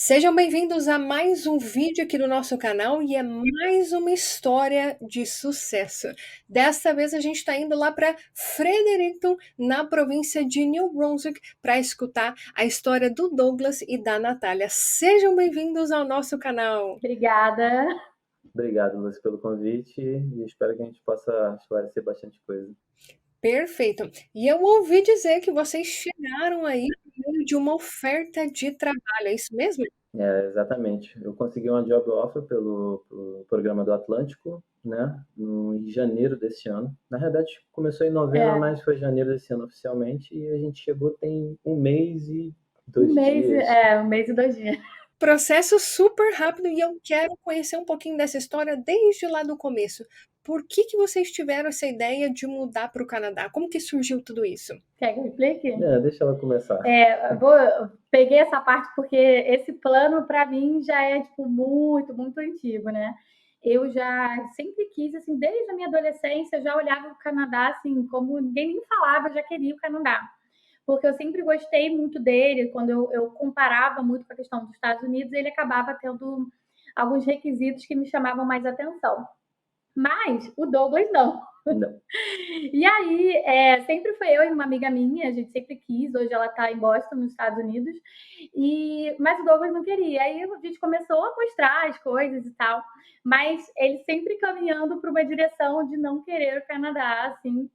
Sejam bem-vindos a mais um vídeo aqui no nosso canal e é mais uma história de sucesso. Desta vez a gente está indo lá para Fredericton, na província de New Brunswick, para escutar a história do Douglas e da Natália. Sejam bem-vindos ao nosso canal. Obrigada. Obrigado, Lúcio, pelo convite e espero que a gente possa esclarecer bastante coisa. Perfeito. E eu ouvi dizer que vocês chegaram aí por meio de uma oferta de trabalho, é isso mesmo? Exatamente. Eu consegui uma job offer pelo programa do Atlântico, né, em janeiro desse ano. Na verdade, começou em novembro, mas foi janeiro desse ano oficialmente e a gente chegou tem um mês e dois dias. Um mês e 2 dias. Processo super rápido e eu quero conhecer um pouquinho dessa história desde lá do começo. Por que vocês tiveram essa ideia de mudar para o Canadá? Como que surgiu tudo isso? Quer que eu explique? Deixa ela começar. Peguei essa parte porque esse plano, para mim, já é tipo, muito, muito antigo, né? Eu já sempre quis, assim, desde a minha adolescência, eu já olhava o Canadá, assim, como ninguém nem falava, eu já queria o Canadá. Porque eu sempre gostei muito dele, quando eu comparava muito com a questão dos Estados Unidos, ele acabava tendo alguns requisitos que me chamavam mais atenção. Mas o Douglas não. Não. E aí, sempre foi eu e uma amiga minha, a gente sempre quis, hoje ela está em Boston, nos Estados Unidos, mas o Douglas não queria. Aí a gente começou a mostrar as coisas e tal, mas ele sempre caminhando para uma direção de não querer o Canadá, assim.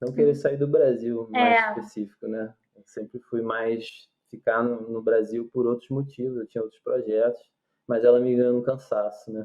Não querer sair do Brasil, mais específico, né? Eu sempre fui mais ficar no Brasil por outros motivos, eu tinha outros projetos, mas ela me ganhou no cansaço, né?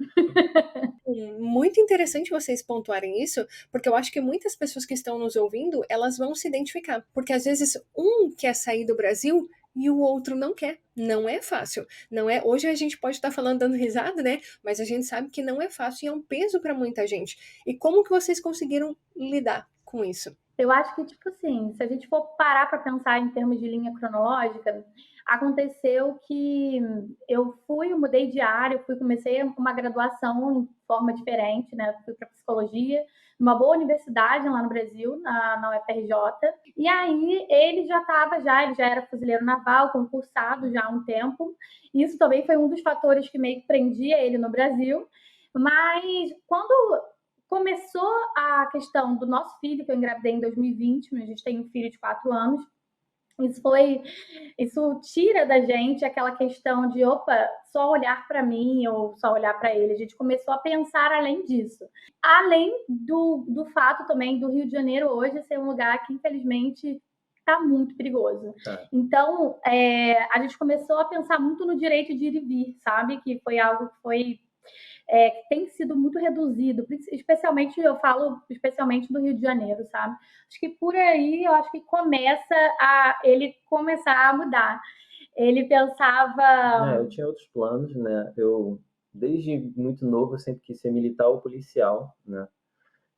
Muito interessante vocês pontuarem isso, porque eu acho que muitas pessoas que estão nos ouvindo, elas vão se identificar, porque às vezes um quer sair do Brasil e o outro não quer. Não é fácil, não é? Hoje a gente pode estar falando dando risada, né? Mas a gente sabe que não é fácil e é um peso para muita gente. E como que vocês conseguiram lidar com isso? Eu acho que, tipo assim, se a gente for parar para pensar em termos de linha cronológica, aconteceu que eu mudei de área, comecei uma graduação de forma diferente, né? Fui para psicologia, numa boa universidade lá no Brasil, na UFRJ. E aí ele ele já era fuzileiro naval, concursado já há um tempo. Isso também foi um dos fatores que meio que prendia ele no Brasil. Mas quando começou a questão do nosso filho, que eu engravidei em 2020, a gente tem um filho de 4 anos. Isso tira da gente aquela questão de, opa, só olhar para mim ou só olhar para ele. A gente começou a pensar além disso. Além do fato também do Rio de Janeiro hoje ser um lugar que, infelizmente, está muito perigoso. Então, a gente começou a pensar muito no direito de ir e vir, sabe? Que foi algo que foi que tem sido muito reduzido, especialmente, eu falo especialmente do Rio de Janeiro, sabe? Acho que por aí, eu acho que ele começar a mudar. Ele pensava... Eu tinha outros planos, né? Eu, desde muito novo, eu sempre quis ser militar ou policial, né?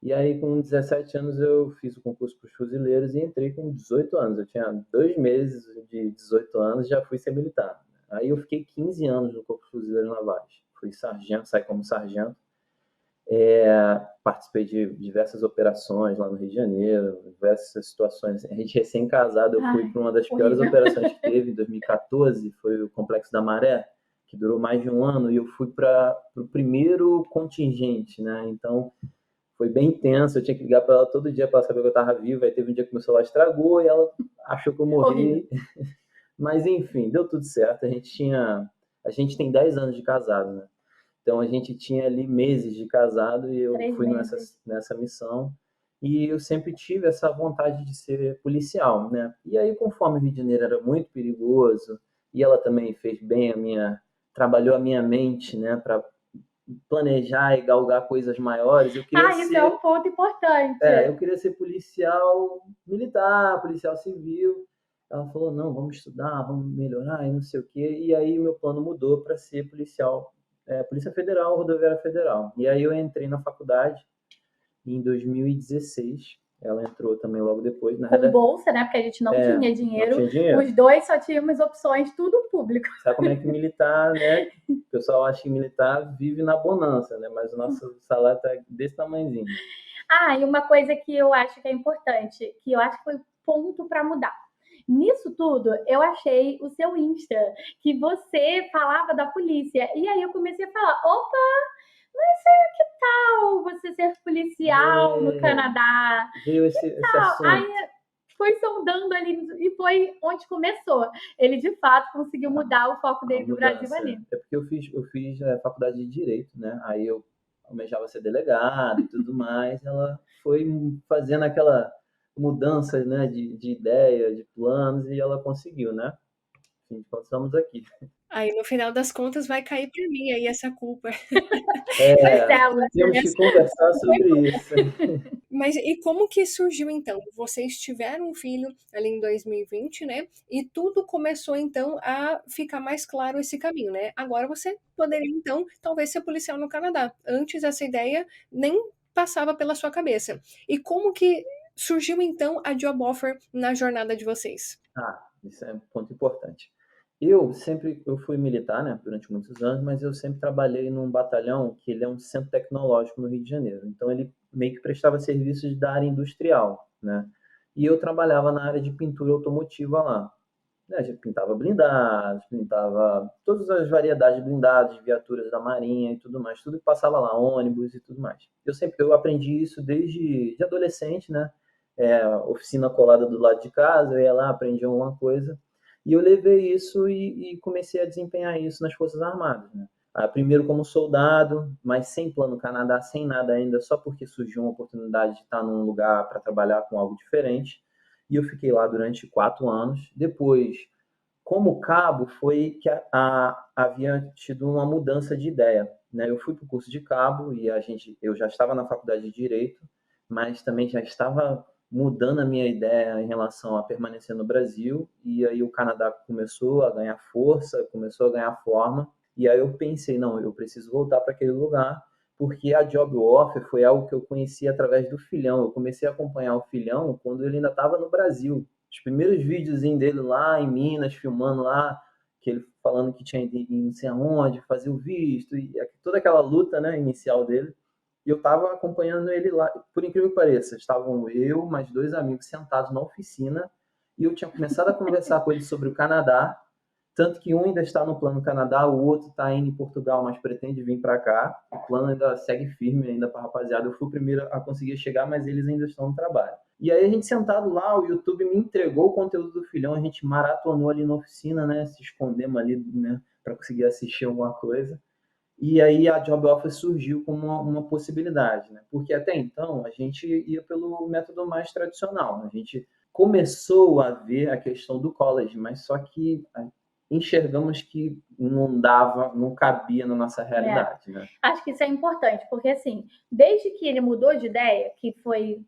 E aí, com 17 anos, eu fiz o concurso para os fuzileiros e entrei com 18 anos. Eu tinha 2 meses de 18 anos e já fui ser militar. Aí eu fiquei 15 anos no Corpo de Fuzileiros Navais. Fui sargento, saí como sargento. Participei de diversas operações lá no Rio de Janeiro, diversas situações. A gente recém-casado, eu fui para uma das piores operações que teve, em 2014, foi o Complexo da Maré, que durou mais de um ano, e eu fui para o primeiro contingente, né? Então, foi bem tenso, eu tinha que ligar para ela todo dia para saber que eu estava vivo. Aí teve um dia que meu celular estragou e ela achou que eu morri. Mas enfim, deu tudo certo. A gente tem 10 anos de casado, né? Então a gente tinha ali meses de casado e eu fui nessa missão. E eu sempre tive essa vontade de ser policial, né? E aí, conforme o Rio de Janeiro era muito perigoso, e ela também fez bem trabalhou a minha mente, né, para planejar e galgar coisas maiores. Isso é um ponto importante. Eu queria ser policial militar, policial civil. Ela falou, não, vamos estudar, vamos melhorar e não sei o quê. E aí o meu plano mudou para ser policial, Polícia Federal, Rodoviária Federal. E aí eu entrei na faculdade em 2016. Ela entrou também logo depois. Com bolsa, né? Porque a gente não tinha dinheiro. Não tinha dinheiro. Os dois só tínhamos opções, tudo público. Sabe como é que militar, né? O pessoal acha que militar vive na bonança, né? Mas o nosso salário tá desse tamanhozinho. E uma coisa que eu acho que é importante, que eu acho que foi ponto para mudar. Nisso tudo, eu achei o seu Insta, que você falava da polícia. E aí eu comecei a falar, opa, mas que tal você ser policial no Canadá? Veio esse assunto. Aí foi sondando ali e foi onde começou. Ele, de fato, conseguiu mudar o foco dele do Brasil ali. É porque eu fiz faculdade de Direito, né? Aí eu almejava ser delegado e tudo mais. Ela foi fazendo aquela mudança, né, de ideia, de planos, e ela conseguiu, né? Enfim, estamos aqui. Aí, no final das contas, vai cair para mim aí essa culpa. Temos que conversar sobre isso. Mas e como que surgiu então? Vocês tiveram um filho ali em 2020, né? E tudo começou então a ficar mais claro esse caminho, né? Agora você poderia então talvez ser policial no Canadá. Antes essa ideia nem passava pela sua cabeça. E como que surgiu então a job offer na jornada de vocês? Isso é um ponto importante. Eu fui militar, né, durante muitos anos, mas eu sempre trabalhei num batalhão que ele é um centro tecnológico no Rio de Janeiro. Então ele meio que prestava serviços da área industrial, né? E eu trabalhava na área de pintura automotiva lá. A gente pintava blindados, pintava todas as variedades de blindados, de viaturas da Marinha e tudo mais, tudo que passava lá, ônibus e tudo mais. Eu aprendi isso desde de adolescente, né? Oficina colada do lado de casa, eu ia lá, aprendi alguma coisa. E eu levei isso e comecei a desempenhar isso nas Forças Armadas, né? Primeiro como soldado, mas sem plano Canadá, sem nada ainda, só porque surgiu uma oportunidade de estar num lugar para trabalhar com algo diferente. E eu fiquei lá durante 4 anos. Depois, como cabo, foi que havia tido uma mudança de ideia, né? Eu fui para o curso de cabo e eu já estava na faculdade de Direito, mas também já estava mudando a minha ideia em relação a permanecer no Brasil, e aí o Canadá começou a ganhar força, começou a ganhar forma, e aí eu pensei, não, eu preciso voltar para aquele lugar, porque a job offer foi algo que eu conheci através do Filhão. Eu comecei a acompanhar o Filhão quando ele ainda estava no Brasil. Os primeiros videozinhos dele lá em Minas, filmando lá, que ele falando que tinha ido não sei aonde, fazer o visto, e toda aquela luta, né, inicial dele. E eu estava acompanhando ele lá, por incrível que pareça, estavam eu, mais 2 amigos sentados na oficina, e eu tinha começado a conversar com ele sobre o Canadá, tanto que um ainda está no plano Canadá, o outro está indo em Portugal, mas pretende vir para cá. O plano ainda segue firme ainda para a rapaziada. Eu fui o primeiro a conseguir chegar, mas eles ainda estão no trabalho. E aí a gente sentado lá, o YouTube me entregou o conteúdo do Filhão, a gente maratonou ali na oficina, né? Se escondemos ali, né? Para conseguir assistir alguma coisa. E aí a job offer surgiu como uma possibilidade, né? Porque até então a gente ia pelo método mais tradicional. A gente começou a ver a questão do college, mas só que enxergamos que não dava, não cabia na nossa realidade, né? Acho que isso é importante, porque assim, desde que ele mudou de ideia, que foi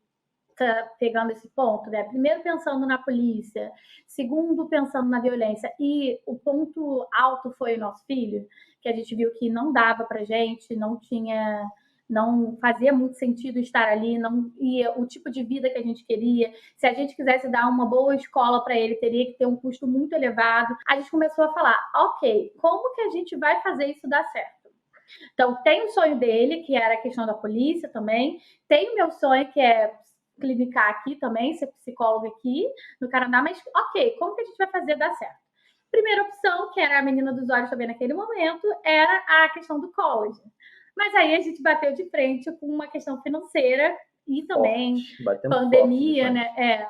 pegando esse ponto, né? Primeiro pensando na polícia, segundo pensando na violência, e o ponto alto foi o nosso filho, que a gente viu que não dava pra gente, não fazia muito sentido estar ali, não ia o tipo de vida que a gente queria. Se a gente quisesse dar uma boa escola para ele, teria que ter um custo muito elevado. A gente começou a falar, ok, como que a gente vai fazer isso dar certo? Então, tem o sonho dele, que era a questão da polícia também, tem o meu sonho, que é clinicar aqui também, ser psicóloga aqui no Canadá, mas ok, como que a gente vai fazer dar certo? Primeira opção, que era a menina dos olhos também naquele momento, era a questão do college. Mas aí a gente bateu de frente com uma questão financeira e também pandemia, né?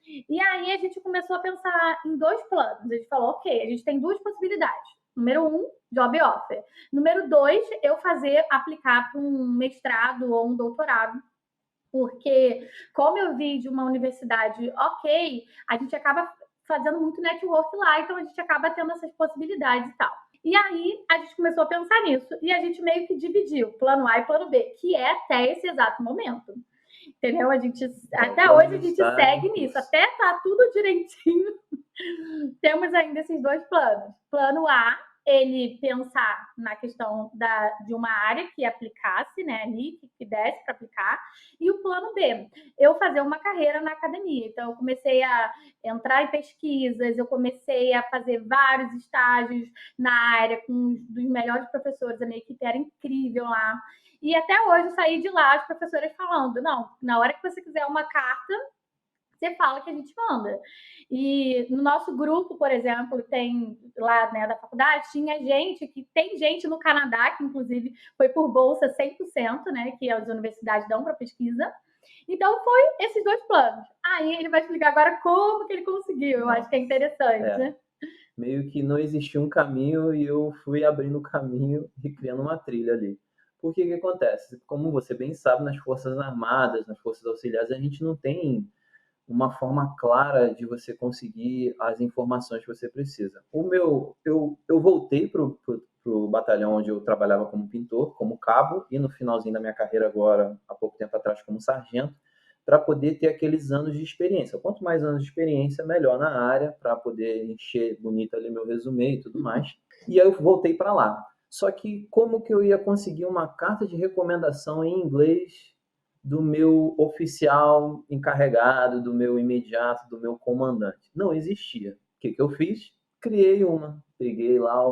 E aí a gente começou a pensar em 2 planos. A gente falou, ok, a gente tem 2 possibilidades. Número 1, job offer. Número 2, eu aplicar para um mestrado ou um doutorado. Porque, como eu vi de uma universidade ok, a gente acaba fazendo muito network lá, então a gente acaba tendo essas possibilidades e tal. E aí a gente começou a pensar nisso e a gente meio que dividiu plano A e plano B, que é até esse exato momento. Entendeu? Até hoje a gente segue nisso, até tá tudo direitinho. Temos ainda esses 2 planos. Plano A, ele pensar na questão de uma área que aplicasse, né, ali, que desse para aplicar, e o plano B, eu fazer uma carreira na academia. Então, eu comecei a entrar em pesquisas, eu comecei a fazer vários estágios na área com os dos melhores professores, a minha equipe era incrível lá. E até hoje eu saí de lá, as professoras falando, não, na hora que você quiser uma carta, você fala que a gente manda. E no nosso grupo, por exemplo, tem lá, né, da faculdade, tem gente no Canadá, que inclusive foi por bolsa 100%, né, que as universidades dão para pesquisa. Então, foi esses 2 planos. Aí ele vai explicar agora como que ele conseguiu. Eu acho que é interessante. Meio que não existia um caminho e eu fui abrindo o caminho e criando uma trilha ali. Porque o que acontece? Como você bem sabe, nas Forças Armadas, nas Forças Auxiliares, a gente não tem uma forma clara de você conseguir as informações que você precisa. Eu voltei para o batalhão onde eu trabalhava como pintor, como cabo, e no finalzinho da minha carreira agora, há pouco tempo atrás, como sargento, para poder ter aqueles anos de experiência. Quanto mais anos de experiência, melhor na área, para poder encher bonito ali meu resumê e tudo mais. E aí eu voltei para lá. Só que como que eu ia conseguir uma carta de recomendação em inglês do meu oficial encarregado, do meu imediato, do meu comandante? Não existia. O que eu fiz? Criei uma. Peguei lá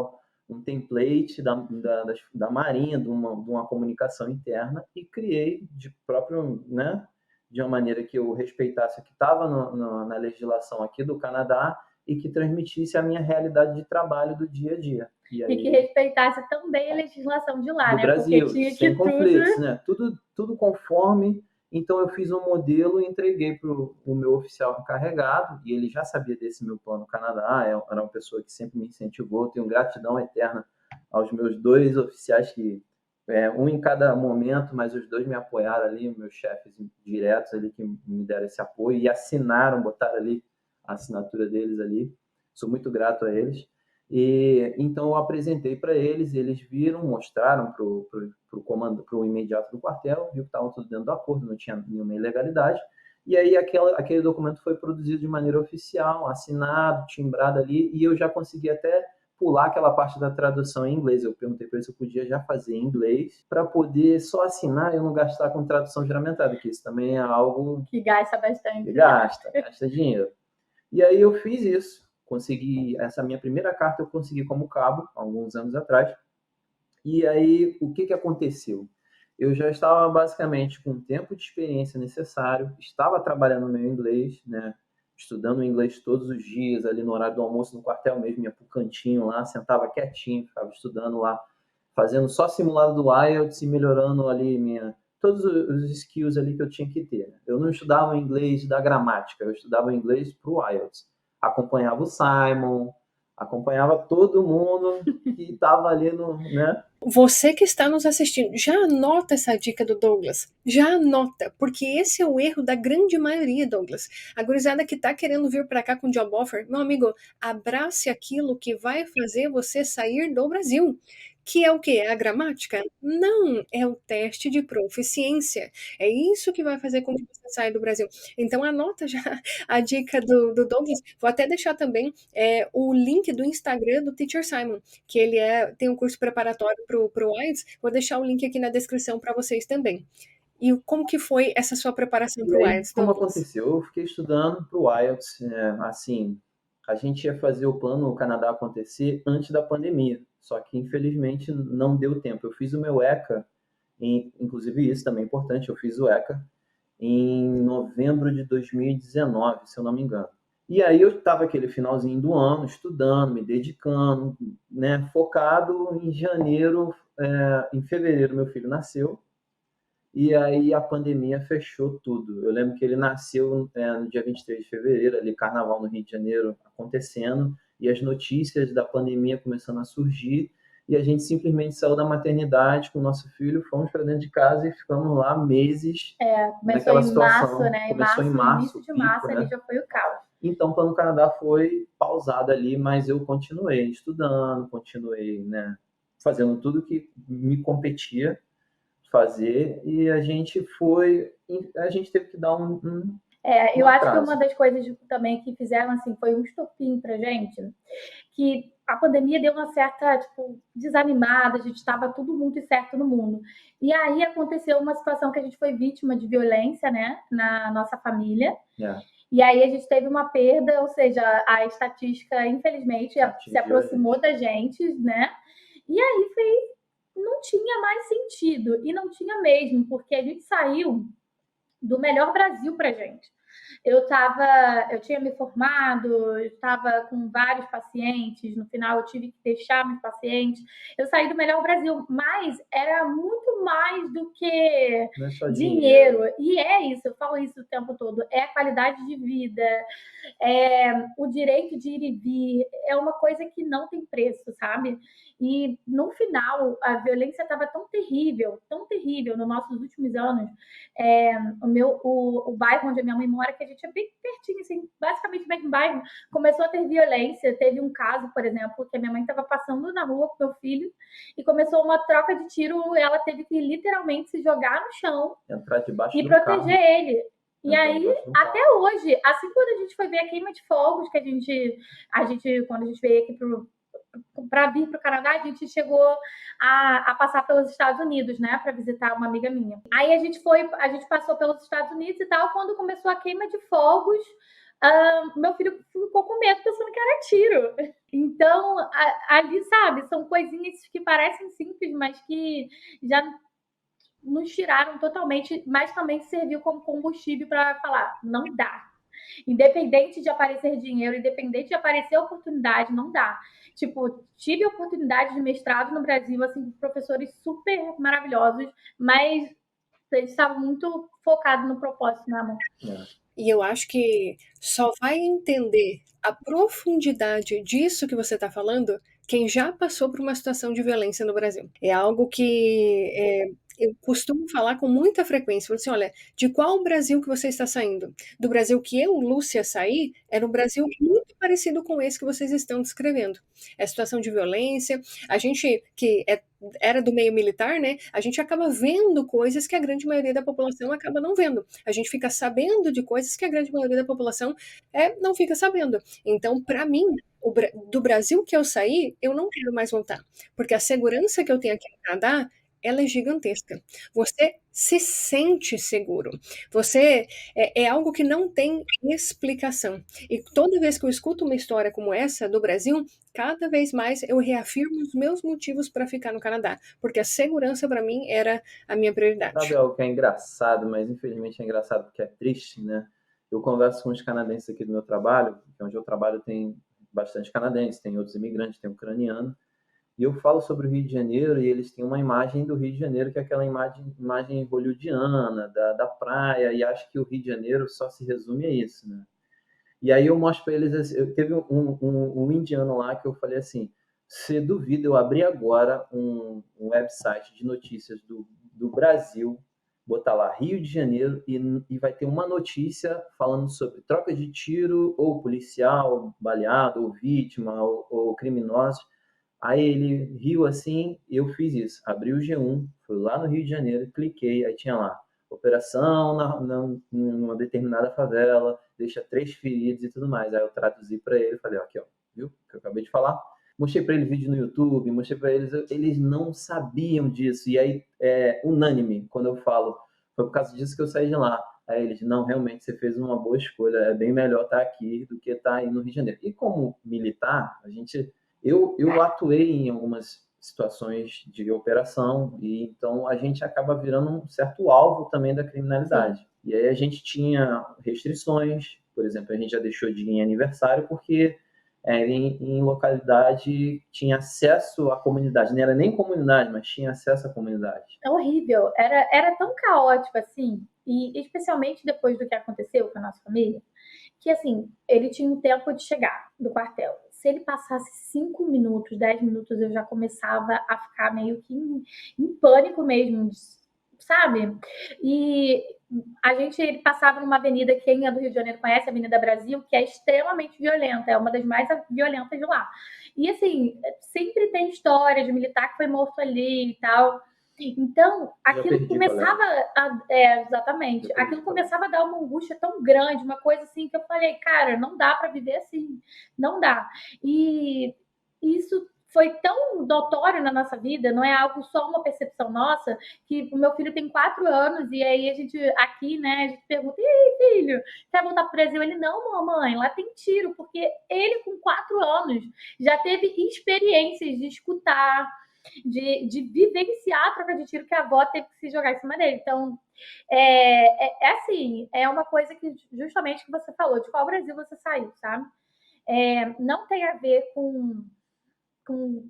um template da Marinha, de uma comunicação interna, e criei de próprio, né, de uma maneira que eu respeitasse o que estava na legislação aqui do Canadá e que transmitisse a minha realidade de trabalho do dia a dia. E que respeitasse também a legislação de lá, do né? Brasil, porque tinha sem que conflitos, né? Tudo conforme. Então eu fiz um modelo e entreguei para o meu oficial encarregado, e ele já sabia desse meu plano Canadá, era uma pessoa que sempre me incentivou. Tenho gratidão eterna aos meus 2 oficiais, que um em cada momento, mas os 2 me apoiaram ali, meus chefes diretos ali, que me deram esse apoio e assinaram, botaram ali a assinatura deles ali. Sou muito grato a eles. E então eu apresentei para eles, eles viram, mostraram para o imediato do quartel, viu que estava tudo dentro do acordo, não tinha nenhuma ilegalidade. E aí aquele documento foi produzido de maneira oficial, assinado, timbrado ali, e eu já consegui até pular aquela parte da tradução em inglês. Eu perguntei para ele se eu podia já fazer em inglês, para poder só assinar e eu não gastar com tradução juramentada, que isso também é algo que gasta bastante. Que gasta dinheiro. E aí eu fiz isso. Consegui, essa minha primeira carta eu consegui como cabo, alguns anos atrás. E aí, o que aconteceu? Eu já estava basicamente com o tempo de experiência necessário, estava trabalhando meu inglês, né? Estudando inglês todos os dias, ali no horário do almoço, no quartel mesmo, ia pro cantinho lá, sentava quietinho, ficava estudando lá, fazendo só simulado do IELTS e melhorando ali todos os skills ali que eu tinha que ter. Eu não estudava inglês da gramática, eu estudava inglês pro IELTS. Acompanhava o Simon, acompanhava todo mundo que estava ali né? Você que está nos assistindo, já anota essa dica do Douglas. Já anota, porque esse é o erro da grande maioria, Douglas. A gurizada que está querendo vir para cá com job offer, meu amigo, abrace aquilo que vai fazer você sair do Brasil. Que é o quê? É a gramática? Não, é o teste de proficiência. É isso que vai fazer com que você saia do Brasil. Então anota já a dica do Douglas. Vou até deixar também o link do Instagram do Teacher Simon, que ele tem um curso preparatório para o IELTS. Vou deixar o link aqui na descrição para vocês também. E como que foi essa sua preparação para o IELTS, Como Douglas? aconteceu? Eu fiquei estudando para o IELTS, assim, a gente ia fazer o plano no Canadá acontecer antes da pandemia, só que infelizmente não deu tempo. Eu fiz o meu ECA, inclusive isso também é importante, eu fiz o ECA em novembro de 2019, se eu não me engano. E aí eu estava aquele finalzinho do ano, estudando, me dedicando, né, focado em janeiro, em fevereiro meu filho nasceu, e aí a pandemia fechou tudo. Eu lembro que ele nasceu no dia 23 de fevereiro, ali carnaval no Rio de Janeiro acontecendo, e as notícias da pandemia começando a surgir, e a gente simplesmente saiu da maternidade com o nosso filho, fomos para dentro de casa e ficamos lá meses naquela situação. Março, né? Começou em março, início de março, né? ali já foi o caos. Então, o Plano Canadá foi pausado ali, mas eu continuei estudando, continuei, né, fazendo tudo que me competia fazer, e a gente teve que dar eu acho que uma das coisas também que fizeram assim foi um estopim pra gente, que a pandemia deu uma certa, desanimada, a gente estava tudo muito incerto no mundo. E aí aconteceu uma situação que a gente foi vítima de violência, né, na nossa família. E aí a gente teve uma perda, ou seja, a estatística, infelizmente, se aproximou da gente, né? E aí não tinha mais sentido, e não tinha mesmo, porque a gente saiu do melhor Brasil pra gente. eu tinha me formado, eu estava com vários pacientes, no final eu tive que deixar meus pacientes. Eu saí do Melhor Brasil, mas era muito mais do que Não é só dinheiro. dinheiro. E é isso, eu falo isso o tempo todo, é a qualidade de vida, é o direito de ir e vir, é uma coisa que não tem preço, sabe? E no final, a violência estava tão terrível nos nossos últimos anos. O bairro onde a minha mãe mora, que a gente é bem pertinho, assim, basicamente bem no bairro, começou a ter violência. Teve um caso, por exemplo, que a minha mãe estava passando na rua com meu filho e começou uma troca de tiro. Ela teve que literalmente se jogar no chão Entrar debaixo e do proteger carro. ele. E Entrar aí, debaixo do até carro. hoje, assim, quando a gente foi ver a queima de fogos, que quando a gente veio aqui para vir para o Canadá, a gente chegou a passar pelos Estados Unidos, né, para visitar uma amiga minha. Aí a gente passou pelos Estados Unidos e tal. Quando começou a queima de fogos, meu filho ficou com medo, pensando que era tiro. Então, ali, sabe, são coisinhas que parecem simples, mas que já nos tiraram totalmente, mas também serviu como combustível para falar, não dá. Independente de aparecer dinheiro, independente de aparecer oportunidade, não dá. Tipo, tive oportunidade de mestrado no Brasil, assim, professores super maravilhosos, mas eles estavam muito focados no propósito, né, amor? E eu acho que só vai entender a profundidade disso que você está falando quem já passou por uma situação de violência no Brasil. É algo que eu costumo falar com muita frequência. Falo assim, olha, de qual Brasil que você está saindo? Do Brasil que eu, Lúcia, saí, era um Brasil muito parecido com esse que vocês estão descrevendo. É situação de violência. A gente que era do meio militar, né? A gente acaba vendo coisas que a grande maioria da população acaba não vendo. A gente fica sabendo de coisas que a grande maioria da população não fica sabendo. Então, para mim, do Brasil que eu saí, eu não quero mais voltar, porque a segurança que eu tenho aqui no Canadá, ela é gigantesca. Você se sente seguro. Você é algo que não tem explicação. E toda vez que eu escuto uma história como essa do Brasil, cada vez mais eu reafirmo os meus motivos para ficar no Canadá, porque a segurança para mim era a minha prioridade. Sabe algo que é engraçado, mas infelizmente é engraçado porque é triste, né? Eu converso com os canadenses aqui do meu trabalho, que onde eu trabalho tem bastante canadenses, tem outros imigrantes, tem ucraniano, e eu falo sobre o Rio de Janeiro e eles têm uma imagem do Rio de Janeiro que é aquela imagem hollywoodiana, da praia, e acho que o Rio de Janeiro só se resume a isso, né? E aí eu mostro para eles, teve um indiano lá que eu falei assim, se duvida, eu abri agora um website de notícias do Brasil, botar lá Rio de Janeiro e vai ter uma notícia falando sobre troca de tiro, ou policial baleado, ou vítima, ou criminosos. Aí ele riu assim, eu fiz isso. Abri o G1, fui lá no Rio de Janeiro, cliquei, aí tinha lá, operação numa determinada favela, deixa 3 feridos e tudo mais. Aí eu traduzi para ele, falei, ó, aqui, ó, viu? Que eu acabei de falar. Mostrei para ele vídeo no YouTube, mostrei para eles não sabiam disso. E aí, unânime, quando eu falo, foi por causa disso que eu saí de lá. Aí eles, não, realmente você fez uma boa escolha, é bem melhor estar aqui do que estar aí no Rio de Janeiro. E como militar, eu atuei em algumas situações de operação e então a gente acaba virando um certo alvo também da criminalidade. Sim. E aí a gente tinha restrições, por exemplo, a gente já deixou de ir em aniversário porque em localidade tinha acesso à comunidade, não era nem comunidade, mas tinha acesso à comunidade. É horrível, era tão caótico assim, e especialmente depois do que aconteceu com a nossa família, que assim, ele tinha um tempo de chegar do quartel. Se ele passasse 5 minutos, 10 minutos, eu já começava a ficar meio que em pânico mesmo, sabe? E ele passava numa avenida, quem é do Rio de Janeiro conhece, a Avenida Brasil, que é extremamente violenta, é uma das mais violentas de lá. E assim, sempre tem história de militar que foi morto ali e tal. Então, aquilo começava exatamente. Aquilo começava a dar uma angústia tão grande, uma coisa assim que eu falei, cara, não dá para viver assim, não dá. E isso foi tão notório na nossa vida, não é algo só uma percepção nossa, que o meu filho tem 4 anos e aí a gente aqui, né, a gente pergunta, e aí, filho, quer voltar pro Brasil? Ele, não, mamãe, lá tem tiro, porque ele com 4 anos já teve experiências de escutar de vivenciar a troca de tiro que a avó teve que se jogar em cima dele. Então, assim, é uma coisa que justamente que você falou, de qual Brasil você saiu, sabe? Não tem a ver com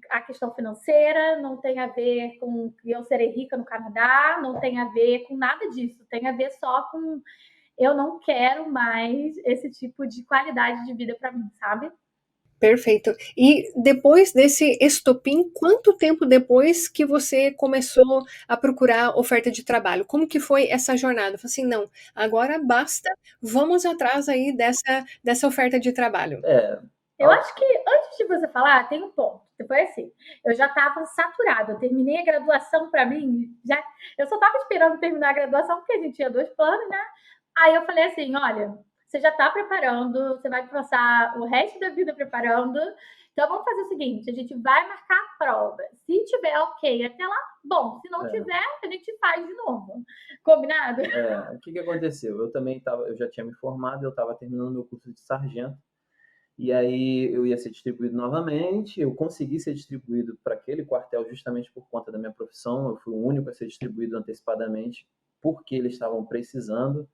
a questão financeira, não tem a ver com que eu serei rica no Canadá, não tem a ver com nada disso, tem a ver só com eu não quero mais esse tipo de qualidade de vida para mim, sabe? Perfeito. E depois desse estopim, quanto tempo depois que você começou a procurar oferta de trabalho? Como que foi essa jornada? Falei assim, não, agora basta, vamos atrás aí dessa oferta de trabalho. Eu acho que antes de você falar, tem um ponto. Foi assim, eu já estava saturada. Eu terminei a graduação para mim, eu só estava esperando terminar a graduação porque a gente tinha 2 planos, né? Aí eu falei assim, olha, você já está preparando, você vai passar o resto da vida preparando. Então vamos fazer o seguinte, a gente vai marcar a prova. Se tiver ok até lá, bom. Se não tiver, a gente faz de novo. Combinado? O que aconteceu? Eu já tinha me formado, eu estava terminando meu curso de sargento. E aí eu ia ser distribuído novamente, eu consegui ser distribuído para aquele quartel justamente por conta da minha profissão, eu fui o único a ser distribuído antecipadamente, porque eles estavam precisando,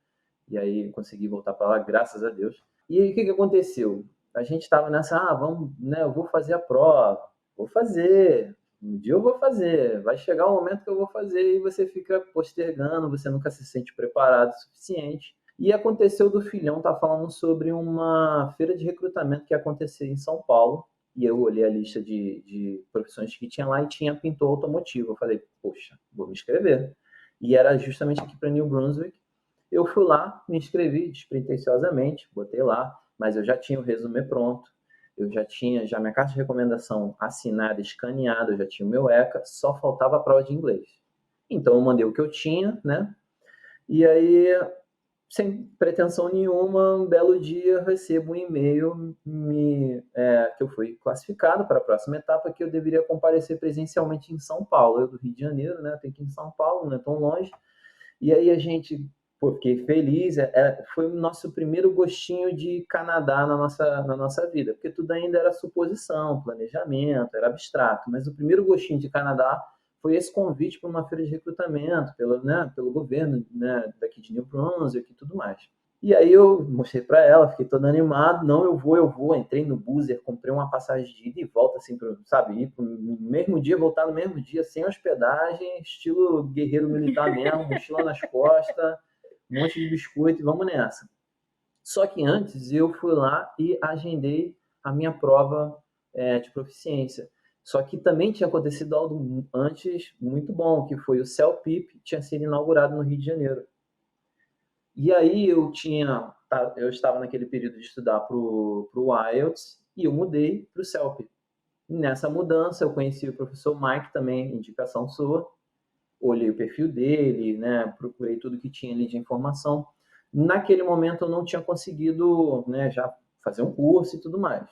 e aí eu consegui voltar para lá, graças a Deus. E aí o que aconteceu? A gente estava nessa, vamos, né, eu vou fazer a prova, vou fazer, um dia eu vou fazer, vai chegar o momento que eu vou fazer, e você fica postergando, você nunca se sente preparado o suficiente. E aconteceu do filhão estar falando sobre uma feira de recrutamento que ia acontecer em São Paulo. E eu olhei a lista de profissões que tinha lá e tinha pintor automotivo. Eu falei, poxa, vou me inscrever. E era justamente aqui para New Brunswick. Eu fui lá, me inscrevi despretensiosamente, botei lá, mas eu já tinha o resumê pronto. Eu já tinha minha carta de recomendação assinada, escaneada, eu já tinha o meu ECA, só faltava a prova de inglês. Então eu mandei o que eu tinha, né? E aí, sem pretensão nenhuma, um belo dia recebo um e-mail que eu fui classificado para a próxima etapa, que eu deveria comparecer presencialmente em São Paulo. Eu do Rio de Janeiro, né? Tenho que ir em São Paulo, não é tão longe. E aí a gente, fiquei feliz. Foi o nosso primeiro gostinho de Canadá na nossa vida, porque tudo ainda era suposição, planejamento, era abstrato. Mas o primeiro gostinho de Canadá foi esse convite para uma feira de recrutamento pelo governo, né, daqui de New Brunswick e tudo mais. E aí eu mostrei para ela, fiquei todo animado, não, eu vou, entrei no Boozer, comprei uma passagem de ida e volta, assim, ir no mesmo dia, voltar no mesmo dia, sem hospedagem, estilo guerreiro militar mesmo, mochila nas costas, um monte de biscoito e vamos nessa. Só que antes eu fui lá e agendei a minha prova de proficiência. Só que também tinha acontecido algo antes muito bom, que foi o CELPIP, tinha sido inaugurado no Rio de Janeiro. E aí eu estava naquele período de estudar para o IELTS e eu mudei para o CELP. Nessa mudança eu conheci o professor Mike também, indicação sua, olhei o perfil dele, né, procurei tudo que tinha ali de informação. Naquele momento eu não tinha conseguido, né, já fazer um curso e tudo mais.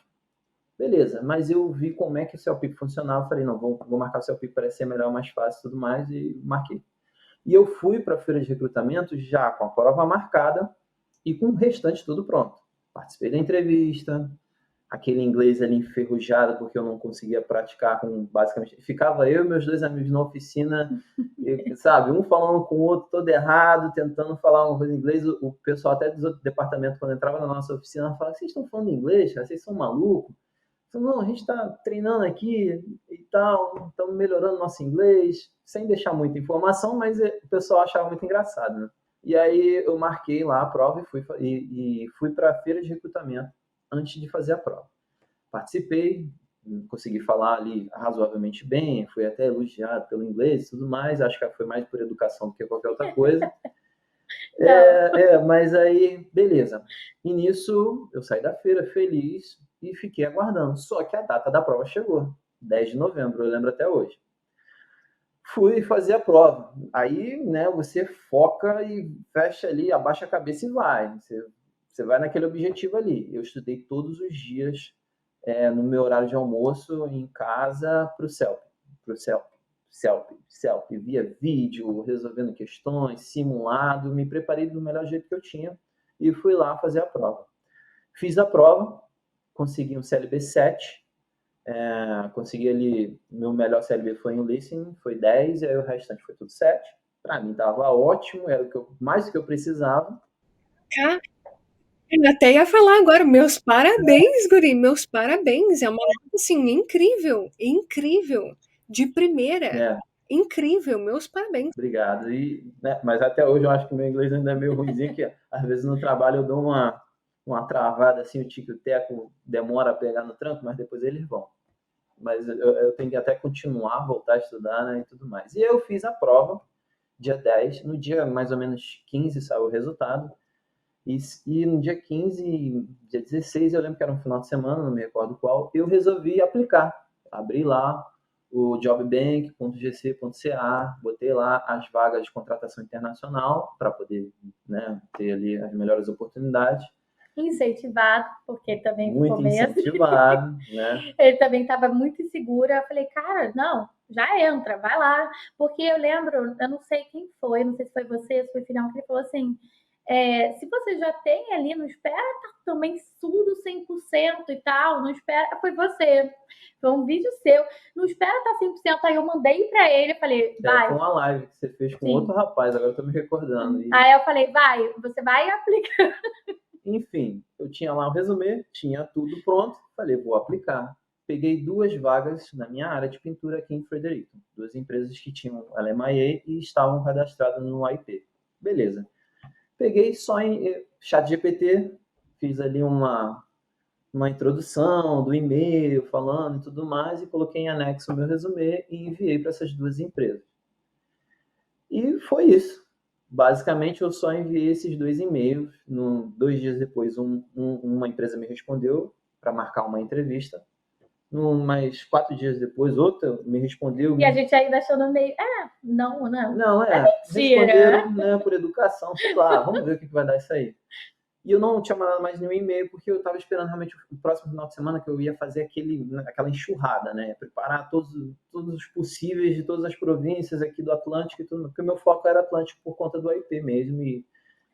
Beleza, mas eu vi como é que o CELPIP funcionava, falei, não, vou marcar o CELPIP, parece ser melhor, mais fácil e tudo mais, e marquei. E eu fui para a feira de recrutamento já com a prova marcada e com o restante tudo pronto. Participei da entrevista, aquele inglês ali enferrujado, porque eu não conseguia praticar basicamente... Ficava eu e meus 2 amigos na oficina, sabe, um falando com o outro todo errado, tentando falar uma coisa em inglês. O pessoal até dos outros departamentos, quando entrava na nossa oficina, falava, vocês estão falando inglês, cara? Vocês são malucos? Não, a gente está treinando aqui e tal, estamos melhorando nosso inglês, sem deixar muita informação, mas o pessoal achava muito engraçado, né? E aí eu marquei lá a prova e fui para a feira de recrutamento antes de fazer a prova. Participei, consegui falar ali razoavelmente bem, fui até elogiado pelo inglês e tudo mais, acho que foi mais por educação do que qualquer outra coisa. Mas aí, beleza. E nisso, eu saí da feira feliz e fiquei aguardando. Só que a data da prova chegou, 10 de novembro, eu lembro até hoje. Fui fazer a prova. Aí, né, você foca e fecha ali, abaixa a cabeça e vai. Você vai naquele objetivo ali. Eu estudei todos os dias, no meu horário de almoço, em casa, para o CELP, via vídeo, resolvendo questões, simulado, me preparei do melhor jeito que eu tinha e fui lá fazer a prova. Fiz a prova, consegui um CLB 7, Consegui ali, meu melhor CLB foi em listening, foi 10, e aí o restante foi tudo 7. Para mim tava ótimo, era mais do que eu precisava. Eu até ia falar agora, meus parabéns, guri, meus parabéns. É uma nota, assim, incrível, incrível, de primeira, incrível, meus parabéns. Obrigado. Mas até hoje eu acho que o meu inglês ainda é meio ruimzinho, que às vezes no trabalho eu dou uma travada, assim, o tico e o teco demora a pegar no tranco, mas depois eles vão. Mas eu tenho que até continuar, voltar a estudar, né, e tudo mais. E eu fiz a prova, dia 10, no dia mais ou menos 15 saiu o resultado, e no dia 15, dia 16, eu lembro que era um final de semana, não me recordo qual, eu resolvi aplicar. Abri lá o jobbank.gc.ca, botei lá as vagas de contratação internacional para poder, né, ter ali as melhores oportunidades. Incentivado, porque também no Muito começo incentivado, né? ele também estava muito inseguro. Eu falei, cara, não, já entra, vai lá. Porque eu lembro, eu não sei quem foi, não sei se foi você, se foi o Filhão, que ele falou assim, se você já tem ali, não espera estar também tudo 100% e tal, não espera, foi você, foi um vídeo seu, não espera estar 100%, aí eu mandei para ele, eu falei, vai. Foi uma live que você fez com outro rapaz, agora eu tô me recordando. Aí eu falei, vai, você vai aplicar. Enfim, eu tinha lá o resumê, tinha tudo pronto, falei, vou aplicar. Peguei 2 vagas na minha área de pintura aqui em Fredericton, 2 empresas que tinham LMIA e estavam cadastradas no IP. Beleza. Peguei só em ChatGPT, fiz ali uma introdução do e-mail, falando e tudo mais, e coloquei em anexo o meu resumê e enviei para essas 2 empresas. E foi isso. Basicamente, eu só enviei esses 2 e-mails. 2 dias depois, uma empresa me respondeu para marcar uma entrevista. Mais 4 dias depois, outra me respondeu. E a gente ainda achou no meio. Não, né? Não, responderam, né, por educação, sei lá, vamos ver o que vai dar isso aí. E eu não tinha mandado mais nenhum e-mail, porque eu estava esperando realmente o próximo final de semana, que eu ia fazer aquela enxurrada, né? Preparar todos os possíveis de todas as províncias aqui do Atlântico e tudo, porque o meu foco era Atlântico por conta do IP mesmo. E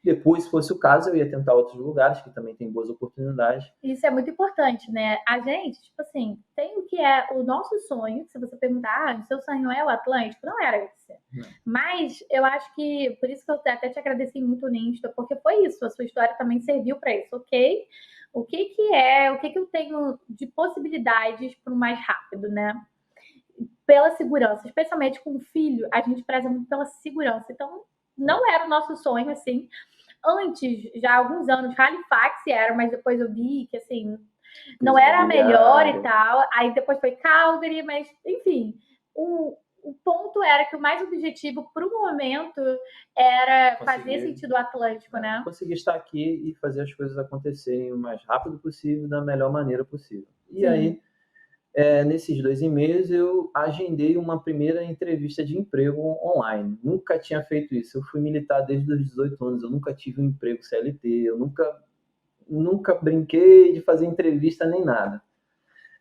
depois, se fosse o caso, eu ia tentar outros lugares que também tem boas oportunidades. Isso é muito importante, né? A gente, tipo assim, tem o que é o nosso sonho. Se você perguntar, o seu sonho é o Atlântico? Não era isso. Não. Mas eu acho que, por isso que eu até te agradeci muito no Insta, porque foi isso, a sua história também serviu para isso, ok? O que eu tenho de possibilidades para o mais rápido, né? Pela segurança, especialmente com o filho, a gente preza muito pela segurança. Então, não era o nosso sonho, assim. Antes, já há alguns anos, Halifax era, mas depois eu vi que, assim, não era a melhor e tal. Aí depois foi Calgary, mas, enfim, o ponto era que o mais objetivo para o momento era fazer sentido Atlântico, né? Conseguir estar aqui e fazer as coisas acontecerem o mais rápido possível, da melhor maneira possível. E aí, nesses 2 e-mails, eu agendei uma primeira entrevista de emprego online. Nunca tinha feito isso. Eu fui militar desde os 18 anos. Eu nunca tive um emprego CLT. Eu nunca brinquei de fazer entrevista nem nada.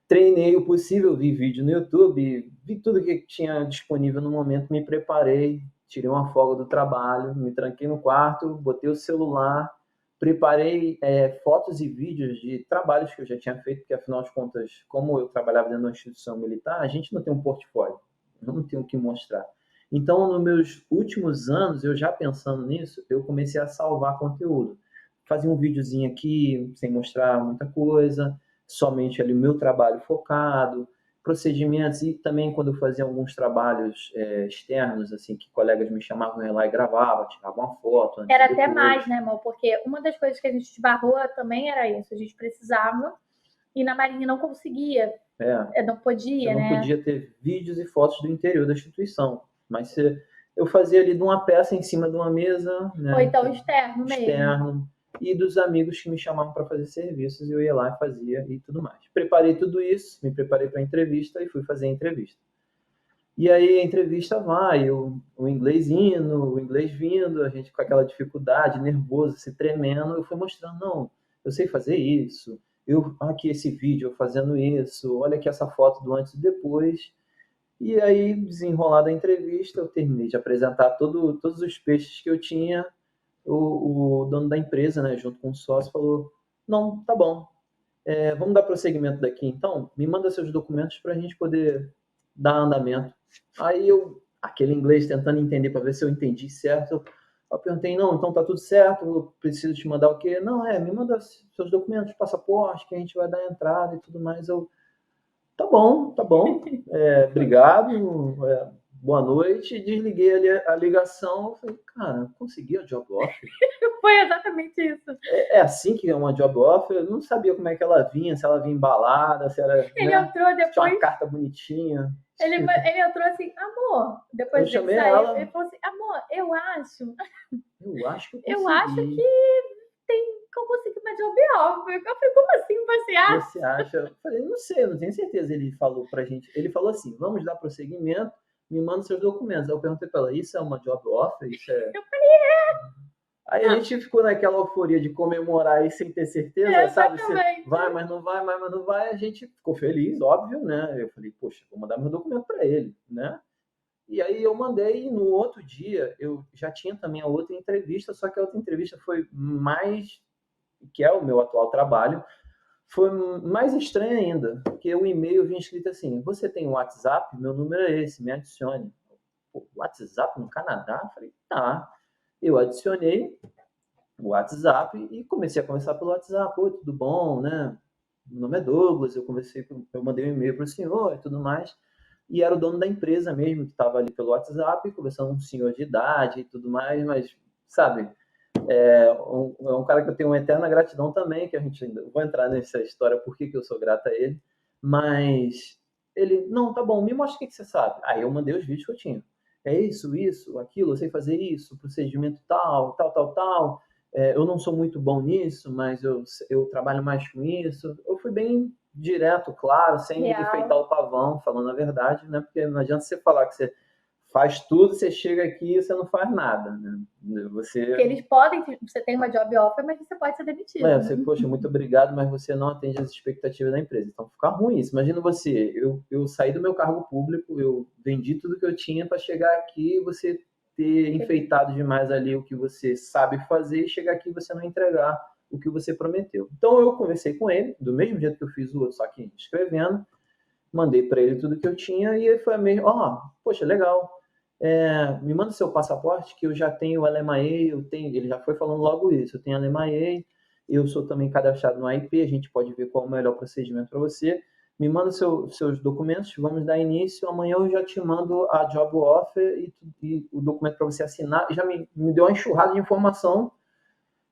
Treinei o possível, vi vídeo no YouTube, vi tudo que tinha disponível no momento, me preparei, tirei uma folga do trabalho, me tranquei no quarto, botei o celular, preparei fotos e vídeos de trabalhos que eu já tinha feito, porque afinal de contas, como eu trabalhava dentro de uma instituição militar, a gente não tem um portfólio, não tem o que mostrar. Então, nos meus últimos anos, eu já pensando nisso, eu comecei a salvar conteúdo. Fazia um videozinho aqui, sem mostrar muita coisa, somente ali o meu trabalho focado, procedimentos, e também quando eu fazia alguns trabalhos externos, assim, que colegas me chamavam, eu ia lá e gravava, tirava uma foto. Era até mais, né, amor? Porque uma das coisas que a gente esbarrou também era isso, a gente precisava e na Marinha não conseguia, não podia, né? Não podia ter vídeos e fotos do interior da instituição, mas eu fazia ali de uma peça em cima de uma mesa, né? Ou então externo mesmo. E dos amigos que me chamavam para fazer serviços, e eu ia lá e fazia e tudo mais. Preparei tudo isso, me preparei para a entrevista e fui fazer a entrevista. E aí a entrevista vai, o inglês indo, o inglês vindo, a gente com aquela dificuldade, nervoso, se tremendo, eu fui mostrando, não, eu sei fazer isso, aqui esse vídeo eu fazendo isso, olha aqui essa foto do antes e depois. E aí, desenrolada a entrevista, eu terminei de apresentar todos os peixes que eu tinha. O dono da empresa, né, junto com o sócio, falou, não, tá bom, Vamos dar prosseguimento daqui, então? Me manda seus documentos para a gente poder dar andamento. Aí eu, aquele inglês, tentando entender para ver se eu entendi certo, eu perguntei, não, então tá tudo certo, eu preciso te mandar o quê? Não, me manda seus documentos, passaporte, que a gente vai dar entrada e tudo mais. Eu, tá bom, obrigado, boa noite. Desliguei a ligação, eu falei, cara, consegui a job offer. Foi exatamente isso. É assim que é uma job offer, eu não sabia como é que ela vinha, se ela vinha embalada, se era. Ele entrou depois. Tinha uma carta bonitinha. Ele entrou assim, amor. Depois eu chamei saiu, ela. ele falou assim, amor, eu acho que eu acho que eu consegui uma job offer. Eu falei, como assim você acha? Você acha? Eu falei, não sei, eu não tenho certeza. Ele falou pra gente, ele falou assim, vamos dar prosseguimento, me manda seus documentos. Aí eu perguntei pra ela, isso é uma job offer? Isso é... Eu falei, Aí a gente ficou naquela euforia de comemorar e sem ter certeza, sabe? Você vai, mas não vai, mas não vai. A gente ficou feliz, óbvio, né? Eu falei, poxa, vou mandar meu documento para ele, né? E aí eu mandei e no outro dia eu já tinha também a outra entrevista, só que a outra entrevista foi mais, que é o meu atual trabalho, foi mais estranha ainda, porque o e-mail vinha escrito assim, você tem um WhatsApp? Meu número é esse, me adicione. Pô, WhatsApp no Canadá? Eu falei, tá. Eu adicionei o WhatsApp e comecei a conversar pelo WhatsApp. Oi, tudo bom, né? Meu nome é Douglas, eu mandei um e-mail para o senhor e tudo mais. E era o dono da empresa mesmo, que estava ali pelo WhatsApp, conversando com um senhor de idade e tudo mais, mas, sabe, é um cara que eu tenho uma eterna gratidão também, que a gente ainda vou entrar nessa história, por que eu sou grato a ele, mas ele, não, tá bom, me mostra o que você sabe. Aí eu mandei os vídeos que eu tinha. É isso, aquilo, eu sei fazer isso, procedimento tal, tal, tal, tal. Eu não sou muito bom nisso, mas eu trabalho mais com isso. Eu fui bem direto, claro, sem enfeitar o pavão, falando a verdade, né? Porque não adianta você falar que você faz tudo, você chega aqui e você não faz nada, né? Porque eles podem, você tem uma job offer, mas você pode ser demitido. Você, poxa, muito obrigado, mas você não atende as expectativas da empresa. Então fica ruim isso. Imagina você, eu saí do meu cargo público, eu vendi tudo que eu tinha para chegar aqui e você ter enfeitado demais ali o que você sabe fazer e chegar aqui e você não entregar o que você prometeu. Então eu conversei com ele, do mesmo jeito que eu fiz o outro, só que escrevendo, mandei para ele tudo que eu tinha e ele foi meio, poxa, legal. Me manda seu passaporte, que eu já tenho o LMIA, ele já foi falando logo isso, eu tenho LMIA, eu sou também cadastrado no AIP, a gente pode ver qual é o melhor procedimento para você. Me manda seus documentos, vamos dar início, amanhã eu já te mando a job offer e o documento para você assinar, e já me deu uma enxurrada de informação.